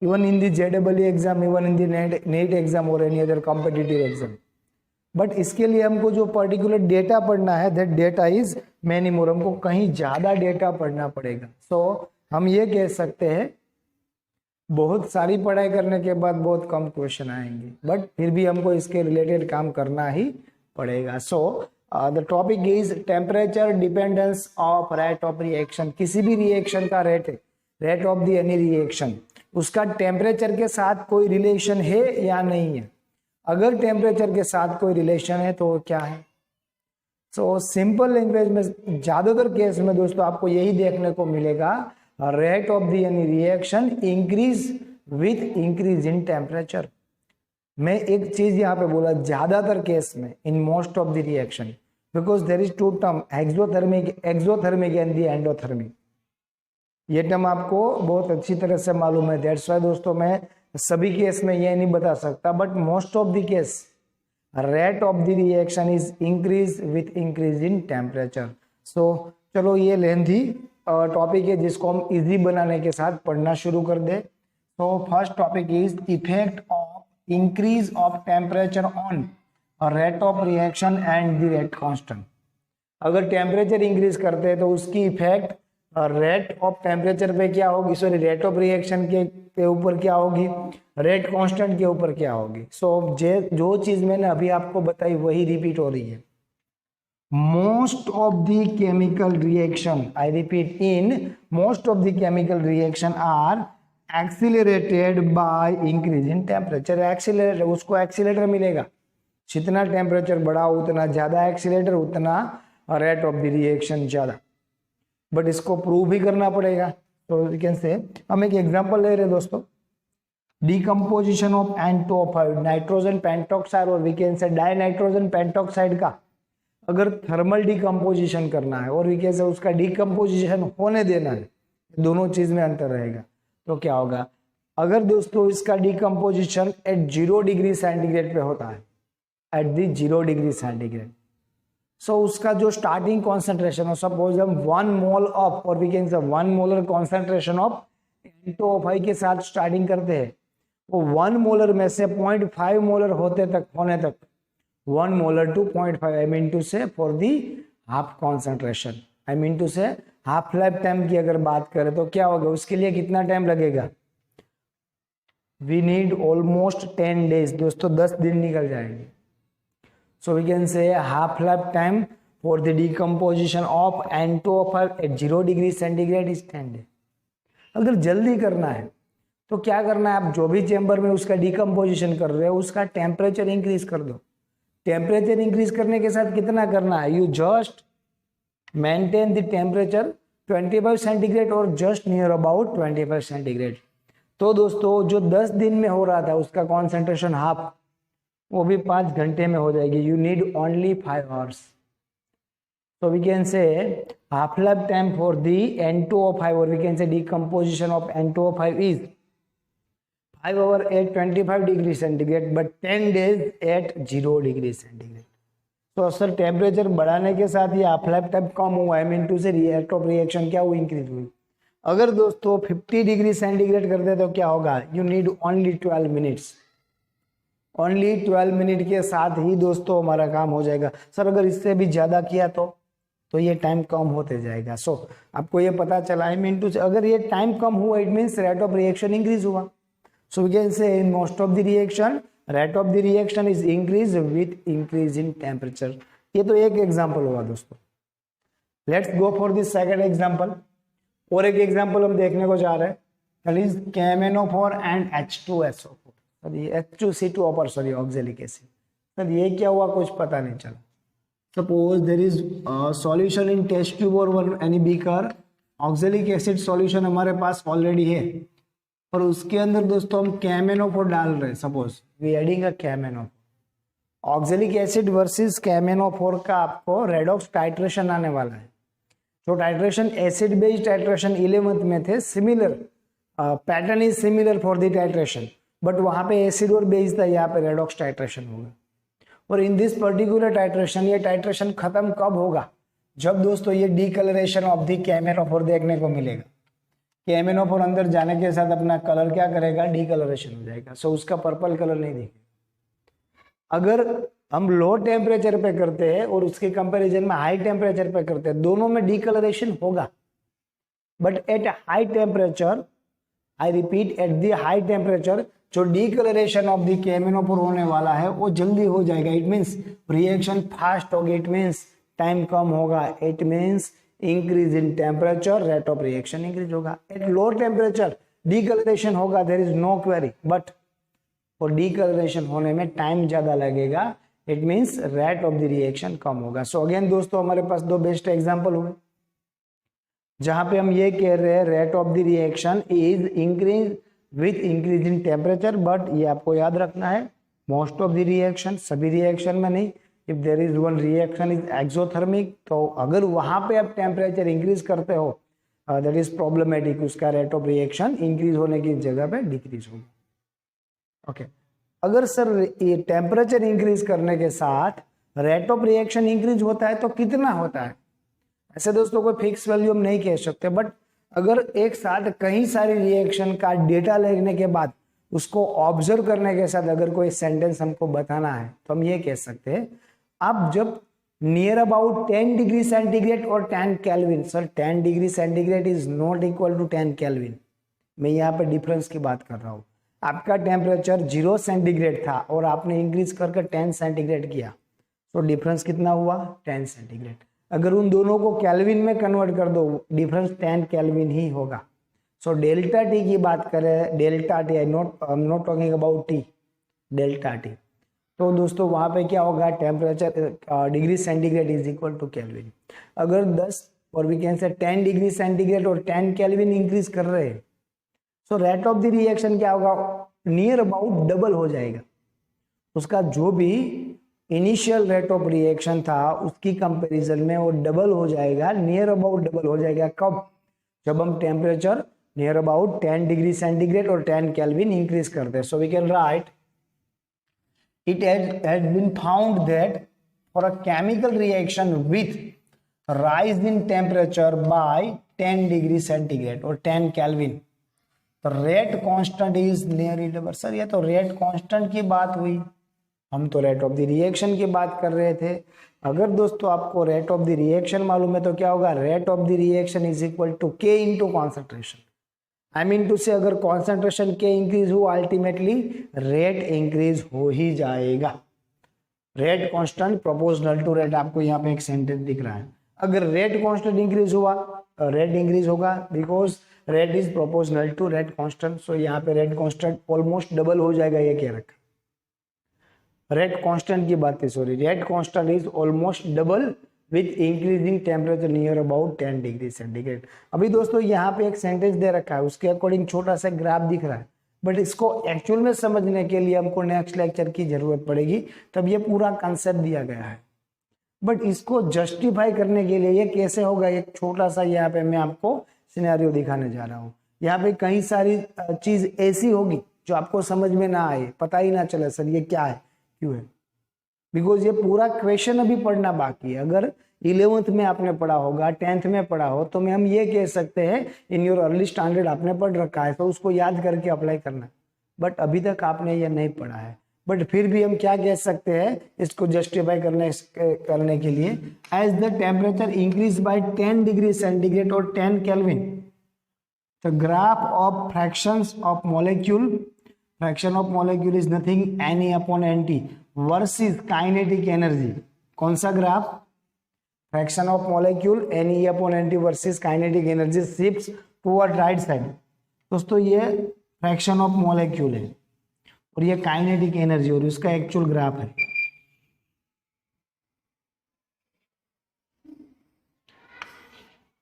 even in the JEE exam, even in the NET exam or any other competitive exam. But इसके लिए हमको जो पर्टिकुलर डेटा पढ़ना है, that data is many more, हमको कहीं ज्यादा डेटा पढ़ना पड़ेगा। सो हम ये कह सकते हैं बहुत सारी पढ़ाई करने के बाद बहुत कम क्वेश्चन आएंगे, बट फिर भी हमको इसके रिलेटेड काम करना ही पड़ेगा। So the topic is temperature dependence of rate of reaction. किसी भी रिएक्शन का रेट है, rate of the any reaction, उसका टेम्परेचर के साथ कोई रिलेशन है या नहीं है। अगर टेम्परेचर के साथ कोई रिलेशन है तो क्या है? सो सिंपल लैंग्वेज में ज्यादातर केस में दोस्तों आपको यही देखने को मिलेगा, rate of the any reaction increase with increase in temperature. मैं एक चीज यहाँ पे बोला, ज्यादातर केस में, in most of the reaction, because there is two term, exothermic and the endothermic. ये टर्म आपको बहुत अच्छी तरह से मालूम है, दैट्स व्हाई दोस्तों मैं सभी केस में ये नहीं बता सकता, but most of the case rate of the reaction is increase with increase in temperature. So चलो ये लेंथी टॉपिक है जिसको हम इजी बनाने के साथ पढ़ना शुरू कर दे। तो first topic is effect of increase of temperature on rate of reaction and the rate constant. अगर टेम्परेचर इंक्रीज करते हैं तो उसकी इफेक्ट रेट ऑफ टेम्परेचर पे क्या होगी, सॉरी रेट ऑफ रिएक्शन के ऊपर क्या होगी, रेट कांस्टेंट के ऊपर क्या होगी। सो जो चीज मैंने अभी आपको बताई वही रिपीट हो रही है। Most of the chemical reaction, I repeat, in most of the chemical reaction are accelerated by increase in temperature. Accelerator, उसको एक्सीलरेटर मिलेगा, जितना टेम्परेचर बढ़ा उतना ज्यादा एक्सीलरेटर, उतना रेट ऑफ द रिएक्शन ज्यादा। बट इसको प्रूव भी करना पड़ेगा। तो यू कैन से, हम एक एग्जांपल ले रहे हैं दोस्तों, decomposition of N2O5 nitrogen pentoxide, और we can say di nitrogen pentoxide का अगर थर्मल डिकम्पोजिशन करना है और वी कैन से उसका डिकम्पोजिशन होने देना है, दोनों चीज में अंतर रहेगा। तो क्या होगा, अगर दोस्तों इसका डिकम्पोजिशन एट 0 डिग्री सेंटीग्रेड पे होता है, एट दी 0 डिग्री सेंटीग्रेड, सो उसका जो स्टार्टिंग कॉन्सेंट्रेशन हो, सपोज हम 1 मोल ऑफ, और वी कैन से 1 मोलर कॉन्सेंट्रेशन ऑफ N2O5 के साथ स्टार्टिंग करते हैं, वो 1 मोलर में से 0.5 मोलर होने तक 1 molar to 0.5, I mean to say for the half concentration, I mean to say half life time की अगर बात करें तो क्या होगा, उसके लिए कितना टाइम लगेगा, वी नीड ऑलमोस्ट 10 डेज दोस्तों, 10 दिन निकल जाएंगे। So we can say half life time for the decomposition of N2O5 at 0 degree centigrade is 10 days. अगर जल्दी करना है तो क्या करना है, आप जो भी चेंबर में उसका डिकम्पोजिशन कर रहे हो उसका टेम्परेचर इंक्रीज कर दो। टेम्परेचर इंक्रीज करने के साथ कितना करना है, you just maintain the temperature 25 centigrade और जस्ट नियर अबाउट 25 सेंटीग्रेड। तो दोस्तों जो 10 दिन में हो रहा था उसका कॉन्सेंट्रेशन हाफ, वो भी 5 घंटे में हो जाएगी। You need only 5 hours. So we can say half life time for the N2O5, or we can say decomposition of N2O5 is 5 hours at 25 degree centigrade, but 10 days at 0 degree centigrade. तो sir temperature बढ़ाने के साथ ये half life time कम हुआ, आई mean to से rate of reaction क्या हुई, इंक्रीज हुई। अगर दोस्तों 50 डिग्री सेंटीग्रेड कर दे तो क्या होगा, you need only 12 minutes. Only 12 minute के साथ ही दोस्तों हमारा काम हो जाएगा। सर अगर इससे भी ज्यादा किया तो ये टाइम कम होते जाएगा। सो आपको ये पता चला, आई मीन टू से अगर ये टाइम कम हुआ it means rate of reaction increase हुआ। So we can say in most of the reaction rate of the reaction is increase with increase in temperature. ये तो एक एग्जाम्पल हुआ दोस्तों। Let's go for this second example. और एक example हम देखने को जा रहे हैं, that is KMnO4 and H2SO4। Sir ये H2C2O sorry oxalic acid. Sir ये क्या हुआ कुछ पता नहीं चला। Suppose there is solution in test tube और any beaker, oxalic acid solution हमारे पास ऑलरेडी है और उसके अंदर दोस्तों हम KMnO4 डाल रहे हैं। Suppose we adding a KMnO4, oxalic acid versus KMnO4 का आपको रेडॉक्स टाइट्रेशन आने वाला है। जो titration acid based titration 11th में थे, similar pattern is similar for the titration, but वहां पे एसिड और बेस था, यहाँ पे रेडॉक्स टाइट्रेशन होगा। और इन दिस पर्टिकुलर टाइट्रेशन, ये टाइट्रेशन खत्म कब होगा? जब दोस्तों ये डीकलरेशन ऑफ दी KMnO4 देखने को मिलेगा। KMnO4 अंदर जाने के साथ अपना कलर क्या करेगा? डीकलरेशन हो जाएगा। सो उसका पर्पल कलर नहीं दिखेगा। अगर हम लो टेम्परेचर पे करते हैं और उसके कंपैरिजन में हाई टेम्परेचर पे करते हैं, दोनों में डीकलरेशन होगा, but at high temperature, I repeat, at the high temperature जो डीकलरेशन ऑफ द KMnO4 होने वाला है वो जल्दी हो जाएगा। इट मीन्स रिएक्शन फास्ट होगी, इट मीन्स टाइम कम होगा, it means increase in temperature, rate of reaction increase होगा। एट लो टेम्परेचर डीकलरेशन होगा, there is no query, but और डीकलरेशन होने में टाइम ज्यादा लगेगा, it means rate of the reaction कम होगा। सो अगेन दोस्तों हमारे पास दो बेस्ट एग्जांपल हुए जहां पे हम ये कह रहे हैं rate of the reaction is increase with increase in temperature, but ये आपको याद रखना है मोस्ट ऑफ द रिएक्शन, सभी रिएक्शन में नहीं। If there is one reaction is exothermic, तो अगर वहां पे आप टेम्परेचर इंक्रीज करते हो दैट इज प्रॉब्लमेटिक, उसका रेट ऑफ रिएक्शन इंक्रीज होने की जगह पे डिक्रीज होगा। ओके अगर सर ये टेम्परेचर इंक्रीज करने के साथ रेट ऑफ रिएक्शन इंक्रीज होता है तो कितना होता है? ऐसे दोस्तों कोई फिक्स वैल्यू हम नहीं कह सकते, बट अगर एक साथ कई सारी रिएक्शन का डेटा लेने के बाद उसको ऑब्जर्व करने के साथ अगर कोई सेंटेंस हमको बताना है तो हम ये कह सकते हैं, आप जब नियर अबाउट 10 डिग्री सेंटीग्रेड और 10 kelvin, sir 10 degree centigrade is not equal to 10 kelvin, मैं यहाँ पे डिफरेंस की बात कर रहा हूँ। आपका टेम्परेचर 0 सेंटीग्रेड था और आपने इंक्रीज करके 10 सेंटीग्रेड किया, तो डिफरेंस कितना हुआ? 10 सेंटीग्रेड। अगर उन दोनों को केल्विन में कन्वर्ट कर दो, डिफरेंस 10 केल्विन ही होगा। सो डेल्टा टी की बात करें, delta T, I am not talking about T, delta T, तो दोस्तों वहां पे क्या होगा? Temperature degree centigrade is equal to kelvin. अगर 10 और वी कैन से 10 डिग्री सेंटीग्रेड और 10 केल्विन इंक्रीज कर रहे हैं, so rate of the reaction क्या होगा? नियर अबाउट डबल हो जाएगा। उसका जो भी इनिशियल रेट ऑफ रिएक्शन था उसकी कंपैरिजन में वो डबल हो जाएगा, नियर अबाउट डबल हो जाएगा। कब? जब हम temperature near about 10 degree centigrade और 10 केल्विन इंक्रीज करते हैं। So we can write it has been found that for a chemical reaction with rise in temperature by 10 degree centigrade or 10 Kelvin, the rate constant is nearly double। Sir ये तो rate constant की बात हुई, हम तो rate of the reaction की बात कर रहे थे। अगर दोस्तों आपको रेट ऑफ द रिएक्शन मालूम है तो क्या होगा? Rate of the reaction is equal to K into concentration. I mean to say अगर कॉन्सेंट्रेशन के इंक्रीज हो, अल्टीमेटली रेट इंक्रीज हो ही जाएगा। Rate constant proportional to rate, आपको यहाँ पे एक सेंटेंस दिख रहा है। अगर रेट कांस्टेंट इंक्रीज हुआ, रेट इंक्रीज होगा, because rate is proportional to rate constant. So यहाँ पे रेट कांस्टेंट ऑलमोस्ट डबल हो जाएगा, ये कह रखा। रेट कांस्टेंट की बात है, sorry, rate constant is almost double with increasing temperature near about 10 degree centigrade. अभी दोस्तों यहाँ पे एक सेंटेंस दे रखा है, उसके अकॉर्डिंग छोटा सा ग्राफ दिख रहा है, बट इसको एक्चुअल में समझने के लिए हमको नेक्स्ट लेक्चर की जरूरत पड़ेगी, तब ये पूरा कंसेप्ट दिया गया है। बट इसको जस्टिफाई करने के लिए ये कैसे होगा, एक छोटा सा यहाँ पे मैं आपको सिनेरियो दिखाने जा रहा हूँ। यहाँ पे कई सारी चीज ऐसी होगी जो आपको समझ में ना आए, पता ही ना चले सर ये क्या है, क्यों है, बिकॉज ये पूरा क्वेश्चन अभी पढ़ना बाकी है। अगर 11th में आपने पढ़ा होगा, 10th में पढ़ा हो, तो हम ये कह सकते हैं इन योर अर्ली स्टैंडर्ड आपने पढ़ रखा है, तो उसको याद करके अप्लाई करना। बट अभी तक आपने ये नहीं पढ़ा है, बट फिर भी हम क्या कह सकते हैं इसको जस्टिफाई करने के लिए, as the temperature increase by 10 degree centigrade और 10 kelvin, the graph of fractions of molecule fraction of molecule is nothing Na/Nt versus kinetic energy. कौन सा graph? Fraction of molecule Ne/Nt versus kinetic energy shifts toward right side. दोस्तों ये fraction of molecule है और ये kinetic energy और इसका actual graph है।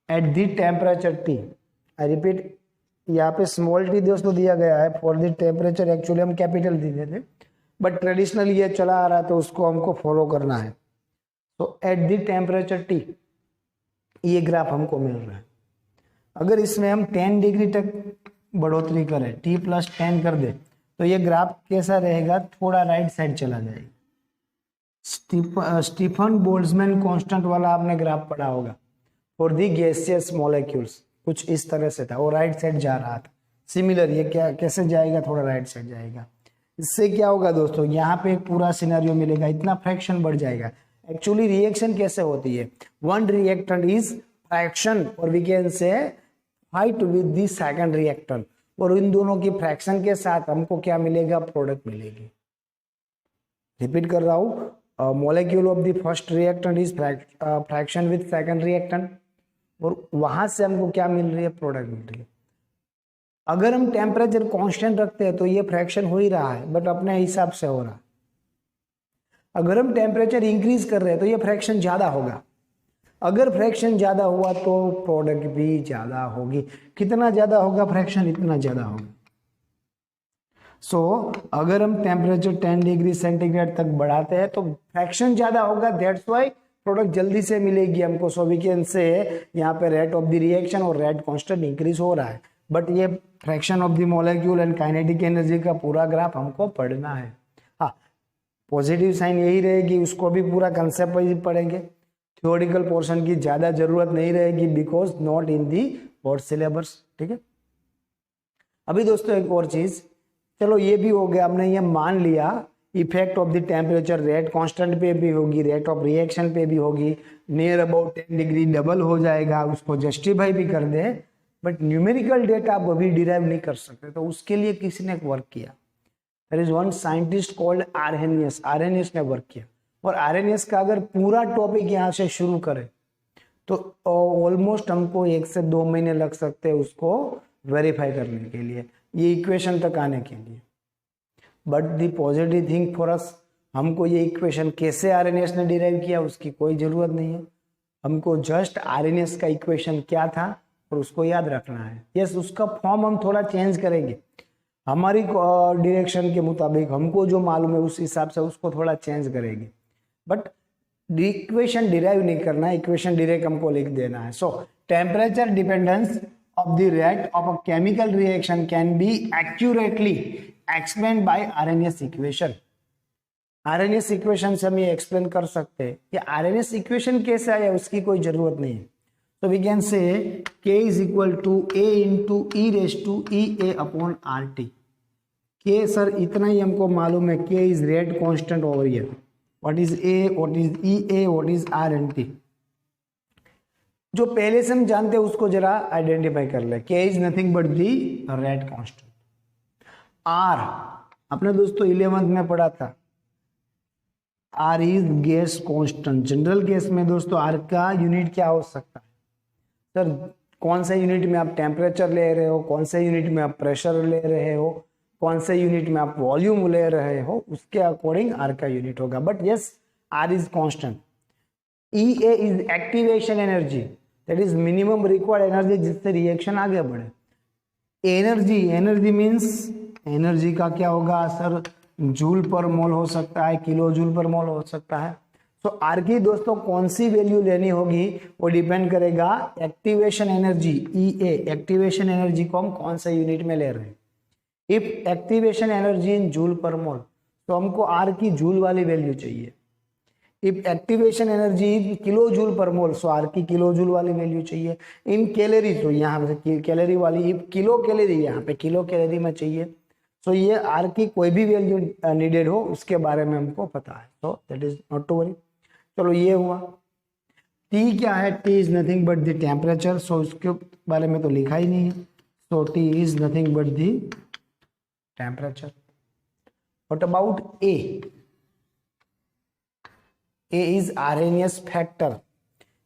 At the temperature T, I repeat, यहाँ पे स्मॉल t दोस्तों दिया गया है, फॉर द टेम्परेचर एक्चुअली हम कैपिटल दिए थे, बट ट्रेडिशनली ये चला आ रहा है तो उसको हमको फॉलो करना है। तो एट द टेम्परेचर T ये ग्राफ हमको मिल रहा है। अगर इसमें हम 10 डिग्री तक बढ़ोतरी करें, T+10 कर दे, तो ये ग्राफ कैसा रहेगा? थोड़ा राइट साइड चला जाएगा। स्टीफन बोल्ट्जमैन कांस्टेंट वाला आपने ग्राफ पढ़ा होगा फॉर दी गैसियस मॉलिक्यूल्स, कुछ इस तरह से था, वो राइट साइड जा रहा था। सिमिलर ये क्या कैसे जाएगा? थोड़ा राइट साइड जाएगा। इससे क्या होगा दोस्तों? यहाँ पे एक पूरा सिनेरियो मिलेगा, इतना फ्रैक्शन बढ़ जाएगा। एक्चुअली रिएक्शन कैसे होती है? वन रिएक्टेंट इज फ्रैक्शन और we can say fight with the second reactant, और इन दोनों की फ्रैक्शन के साथ हमको क्या मिलेगा? प्रोडक्ट मिलेगी। रिपीट कर रहा हूँ, molecule of the first reactant is fraction with second reactant, और वहां से हमको क्या मिल रही है? प्रोडक्ट मिल रही है। अगर हम टेम्परेचर कांस्टेंट रखते हैं तो ये फ्रैक्शन हो ही रहा है, बट अपने हिसाब से हो रहा है। अगर हम टेम्परेचर इंक्रीज कर रहे हैं तो ये फ्रैक्शन ज्यादा होगा। अगर फ्रैक्शन ज्यादा हुआ तो प्रोडक्ट भी ज्यादा होगी। कितना ज्यादा होगा फ्रैक्शन? इतना ज्यादा होगा। सो अगर हम टेम्परेचर 10 डिग्री सेंटीग्रेड तक बढ़ाते हैं तो फ्रैक्शन ज्यादा होगा, दैट्स व्हाई प्रोडक्ट जल्दी से मिलेगी हमको। सो वी कैन से यहाँ पे रेट ऑफ द रिएक्शन और रेट कांस्टेंट इंक्रीज हो रहा है, बट ये fraction of the molecule and kinetic energy का पूरा ग्राफ हमको पढ़ना है। हाँ, पॉजिटिव साइन यही रहेगी, उसको भी पूरा कंसेप्ट वाइज पढ़ेंगे। थ्योरेटिकल पोर्शन की ज्यादा जरूरत नहीं रहेगी because not in the board syllabus. ठीक है, अभी दोस्तों एक और चीज, चलो ये भी हो गया, हमने ये मान लिया effect of the temperature rate constant पे भी होगी, रेट ऑफ रिएक्शन पे भी होगी, नियर अबाउट 10 डिग्री डबल हो जाएगा, उसको जस्टिफाई भी कर दे, बट न्यूमेरिकल डेटा आप अभी डिराइव नहीं कर सकते। तो उसके लिए किसी ने वर्क किया, there is one scientist called Arrhenius. Arrhenius ने वर्क किया, और आर्हेनियस का अगर पूरा टॉपिक यहाँ से शुरू करें तो ऑलमोस्ट हमको 1 से 2 महीने लग सकते हैं उसको वेरीफाई करने के लिए, ये इक्वेशन तक आने के लिए। But the positive thing for us, हमको ये इक्वेशन कैसे आरएनएस ने डिराइव किया उसकी कोई जरूरत नहीं है, हमको जस्ट आरएनएस का इक्वेशन क्या था और उसको याद रखना है। यस, उसका फॉर्म हम थोड़ा चेंज करेंगे हमारी डायरेक्शन के मुताबिक, हमको जो मालूम है उस हिसाब से उसको थोड़ा चेंज करेंगे, बट इक्वेशन डिराइव नहीं करना है, इक्वेशन डायरेक्ट हमको लिख देना है। सो temperature dependence of the rate of a chemical reaction can be accurately explained by Arrhenius equation। Arrhenius equation से हम ये एक्सप्लेन कर सकते हैं। ये Arrhenius equation कैसे आया उसकी कोई जरूरत नहीं है। तो we can say K is equal to A into E raised to EA upon RT। K sir इतना ही हमको मालूम है, K is rate constant over here। What is A, what is EA, what is R and T। जो पहले से हम जानते हैं उसको जरा आइडेंटिफाई कर ले। K is nothing but the rate constant. R अपने दोस्तों 11th में पढ़ा था, R is gas constant. General case में दोस्तों R का यूनिट क्या हो सकता है? सर कौन से यूनिट में आप टेम्परेचर ले रहे हो, कौन से यूनिट में आप प्रेशर ले रहे हो, कौन से यूनिट में आप वॉल्यूम ले रहे हो, उसके अकॉर्डिंग R का यूनिट होगा। But yes, R is constant. EA is activation energy, that is minimum required energy जिससे रिएक्शन आगे बढ़े। एनर्जी मींस एनर्जी का क्या होगा सर? जूल पर मोल हो सकता है, किलो जूल पर मोल हो सकता है। तो आर की दोस्तों कौन सी वैल्यू लेनी होगी वो डिपेंड करेगा activation energy EA, activation energy को हम कौन से यूनिट में ले रहे हैं। If activation energy in joule per mole, तो हमको आर की जूल वाली वैल्यू चाहिए। If activation energy kilo joule per mole, so R की किलो जूल वाली वैल्यू चाहिए। इन कैलोरी, तो यहाँ पे कैलोरी वाली, इफ किलो कैलोरी यहाँ पे किलो कैलोरी में चाहिए। सो ये आर की कोई भी वैल्यू नीडेड हो उसके बारे में हमको पता है, तो that is not to worry. चलो ये हुआ। टी क्या है? T is nothing but the temperature, so उसके बारे में तो लिखा ही नहीं है। So T is nothing but the temperature. What about A? A is Arrhenius factor.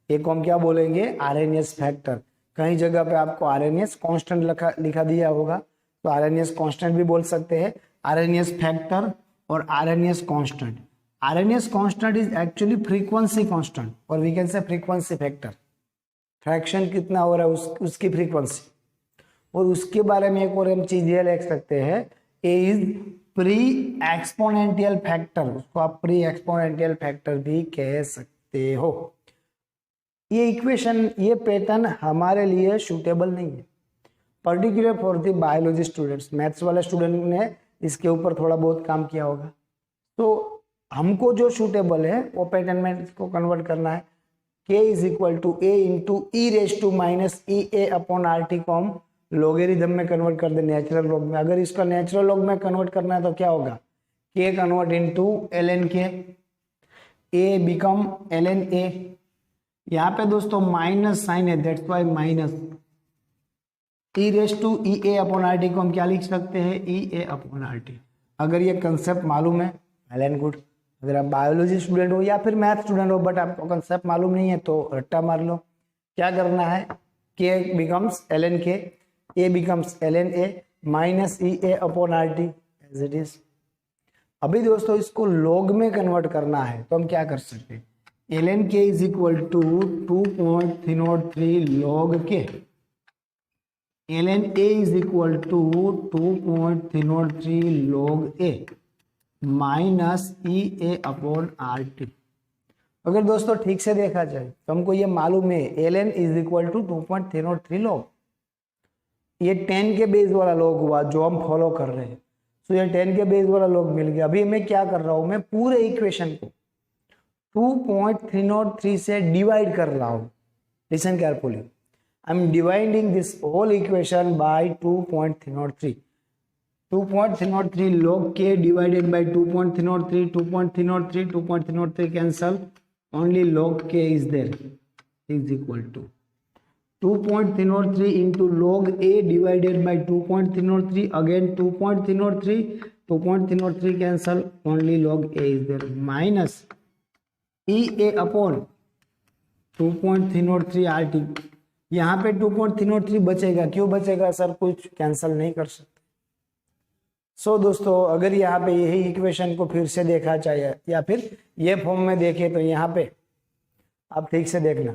A को हम क्या बोलेंगे? Arrhenius factor. कई जगह पे आपको आरएनएस कांस्टेंट लिखा दिया होगा, तो आरएनएस कांस्टेंट भी बोल सकते हैं, आरएनएस फैक्टर और Arrhenius constant. Arrhenius constant is actually frequency constant और we can say frequency factor. Fraction कितना हो रहा है उसकी फ्रीक्वेंसी। और उसके बारे में एक और हम चीज ये लिख सकते हैं, ए इज प्री एक्सपोनेंशियल फैक्टर। उसको आप प्री एक्सपोनेंशियल फैक्टर भी कह सकते हो। ये इक्वेशन, ये पैटर्न हमारे लिए सूटेबल नहीं है, particular for the biology students. Maths वाले स्टूडेंट ने इसके ऊपर थोड़ा बहुत काम किया होगा। तो हमको जो सूटेबल है वो पैटर्न में इसको कन्वर्ट करना है। k is equal to A into e raise to minus E A upon R T को हम लोगेरिथम में कन्वर्ट कर दे, नेचुरल लॉग में। अगर इसका नेचुरल लॉग में कन्वर्ट करना है तो क्या होगा? k convert into ln k, a become ln a। यहाँ पे दोस्तों माइनस साइन है, that's why minus e raise to E A upon R T को हम क्या लिख सकते हैं? ई ए अपॉन आर टी। अगर ये कंसेप्ट मालूम है वेल एंड गुड। अगर आप बायोलॉजी स्टूडेंट हो या फिर मैथ स्टूडेंट हो बट आपको कंसेप्ट मालूम नहीं है तो रट्टा मार लो। क्या करना है? k becomes ln k, a becomes ln a minus E A upon R T as it is. अभी दोस्तों इसको लॉग में कन्वर्ट करना है तो हम क्या कर सकते हैं? ln k is equal to 2.303 log k, ln a is equal to 2.303 log a minus E A upon R T. अगर दोस्तों ठीक से देखा जाए तो हमको ये मालूम है ln is equal to 2.303 log। ये 10 के बेस वाला log हुआ जो हम फॉलो कर रहे हैं। तो ये 10 के बेस वाला log मिल गया। अभी मैं क्या कर रहा हूं? मैं पूरे इक्वेशन को 2.303 से डिवाइड कर रहा हूं। Listen carefully, I am dividing this whole equation by 2.303। 2.303 log k divided by 2.303, 2.303, 2.303 cancel, only log k is there is equal to 2.303 into log a divided by 2.303, again 2.303, 2.303 cancel, only log a is there minus e a upon 2.303 rt। यहाँ पे 2.303 बचेगा। क्यों बचेगा sir? कुछ cancel नहीं कर सकते। सो दोस्तों अगर यहाँ पे यही इक्वेशन को फिर से देखा चाहिए या फिर ये फॉर्म में देखें तो यहाँ पे आप ठीक से देखना,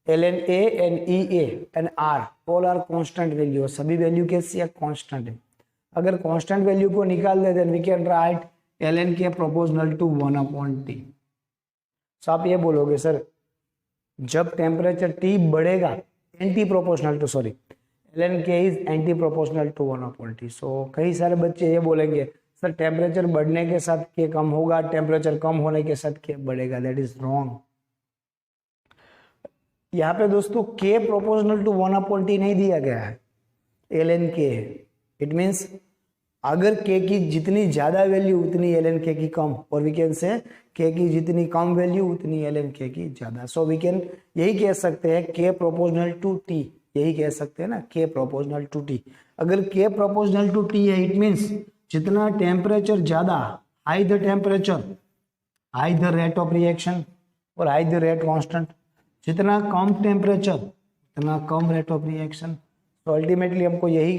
ln a and e a and r all are constant value. सभी वैल्यू कैसी है? कांस्टेंट है। अगर कांस्टेंट वैल्यू को निकाल दे then we can write ln k proportional to 1/t। So आप ये बोलोगे सर जब टेम्परेचर T बढ़ेगा anti proportional to ln k is anti proportional to 1/t। So कई सारे बच्चे ये बोलेंगे सर टेम्परेचर बढ़ने के साथ k कम होगा, टेम्परेचर कम होने के साथ k बढ़ेगा। That is wrong. यहाँ पे दोस्तों k प्रोपोर्शनल टू 1/t नहीं दिया गया है, ln k है। इट मीन्स अगर k की जितनी ज्यादा वैल्यू उतनी ln k की कम, और वी कैन से k की जितनी कम वैल्यू उतनी ln k की ज्यादा। सो वी कैन यही कह सकते हैं k प्रोपोर्शनल टू t, यही कह सकते हैं ना k प्रोपोर्शनल टू t। अगर k प्रोपोर्शनल टू t है इट मीन्स जितना टेम्परेचर ज्यादा, high the temperature high the rate of reaction और हाई द रेट कांस्टेंट। जितना कम टेम्परेचर उतना कम रेट ऑफ रिएक्शन। तो अल्टीमेटली हमको यही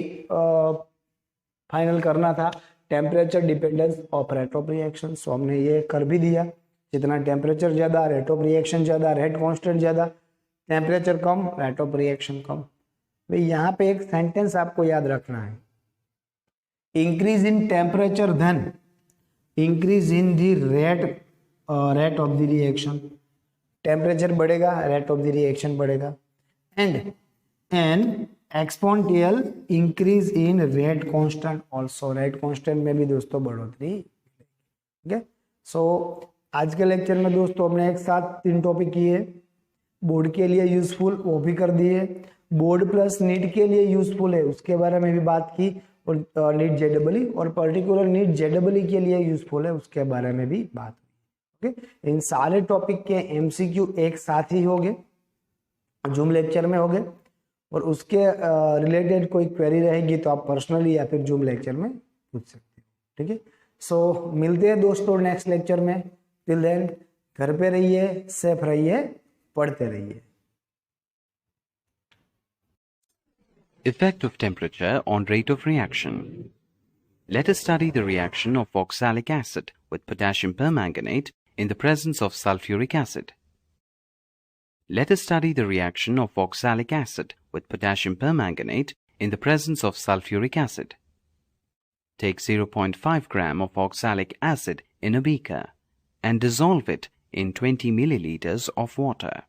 फाइनल करना था, temperature dependence of rate of reaction. So हमने ये कर भी दिया। जितना टेम्परेचर ज्यादा, रेट ऑफ रिएक्शन ज्यादा, रेट कांस्टेंट ज्यादा, temperature come, rate of reaction कम। भाई यहाँ पे एक सेंटेंस आपको याद रखना है, increase in temperature then increase in the rate of the reaction. Temperature बढ़ेगा, रेट ऑफ द रिएक्शन बढ़ेगा। And exponential increase in rate constant also. Rate constant में भी दोस्तों बढ़ोतरी। ठीक है। सो आज के लेक्चर में दोस्तों हमने एक साथ 3 टॉपिक किए। बोर्ड के लिए यूजफुल वो भी कर दिए, बोर्ड प्लस नीट के लिए यूजफुल है उसके बारे में भी बात की, और नीट जेडबलई और पर्टिकुलर नीट जेडबलई के लिए यूजफुल है उसके बारे में भी बात की। ओके, इन सारे टॉपिक के एमसीक्यू एक साथ ही हो गए, जूम लेक्चर में हो गए, और उसके रिलेटेड कोई क्वेरी रहेगी तो आप पर्सनली या फिर जूम लेक्चर में पूछ सकते हो। ठीक है। सो मिलते हैं दोस्तों नेक्स्ट लेक्चर में। टिल देन घर पे रहिए, सेफ रहिए, पढ़ते रहिए। Effect of temperature on rate of reaction. Let us study the reaction of oxalic acid with potassium permanganate in the presence of sulfuric acid. Let us study the reaction of oxalic acid with potassium permanganate in the presence of sulfuric acid. Take 0.5 gram of oxalic acid in a beaker and dissolve it in 20 milliliters of water.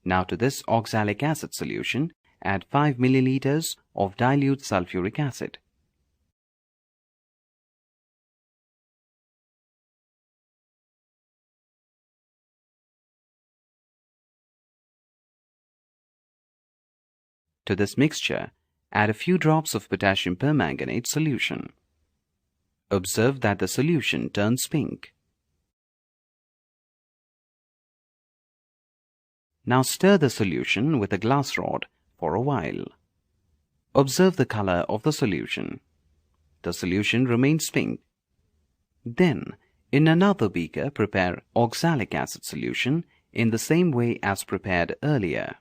Now to this oxalic acid solution, add 5 milliliters of dilute sulfuric acid. To this mixture, add a few drops of potassium permanganate solution. Observe that the solution turns pink. Now stir the solution with a glass rod for a while. Observe the color of the solution. The solution remains pink. Then, in another beaker, prepare oxalic acid solution in the same way as prepared earlier.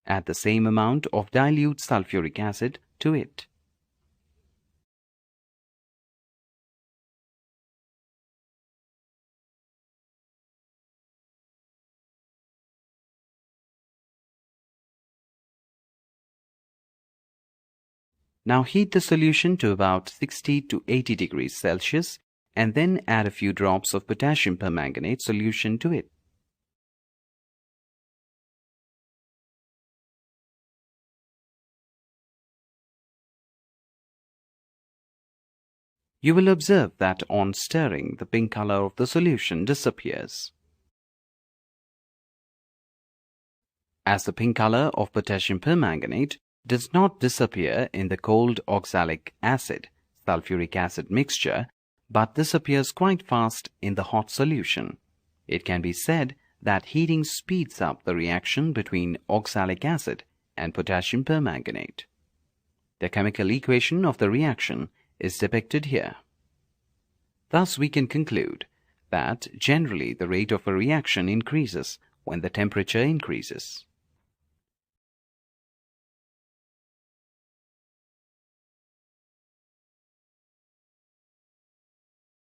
Add the same amount of dilute sulfuric acid to it. Now heat the solution to about 60 to 80 degrees Celsius and then add a few drops of potassium permanganate solution to it. You will observe that on stirring, the pink color of the solution disappears. As the pink color of potassium permanganate does not disappear in the cold oxalic acid, sulfuric acid mixture, but disappears quite fast in the hot solution, it can be said that heating speeds up the reaction between oxalic acid and potassium permanganate. The chemical equation of the reaction is depicted here. Thus we can conclude that generally the rate of a reaction increases when the temperature increases.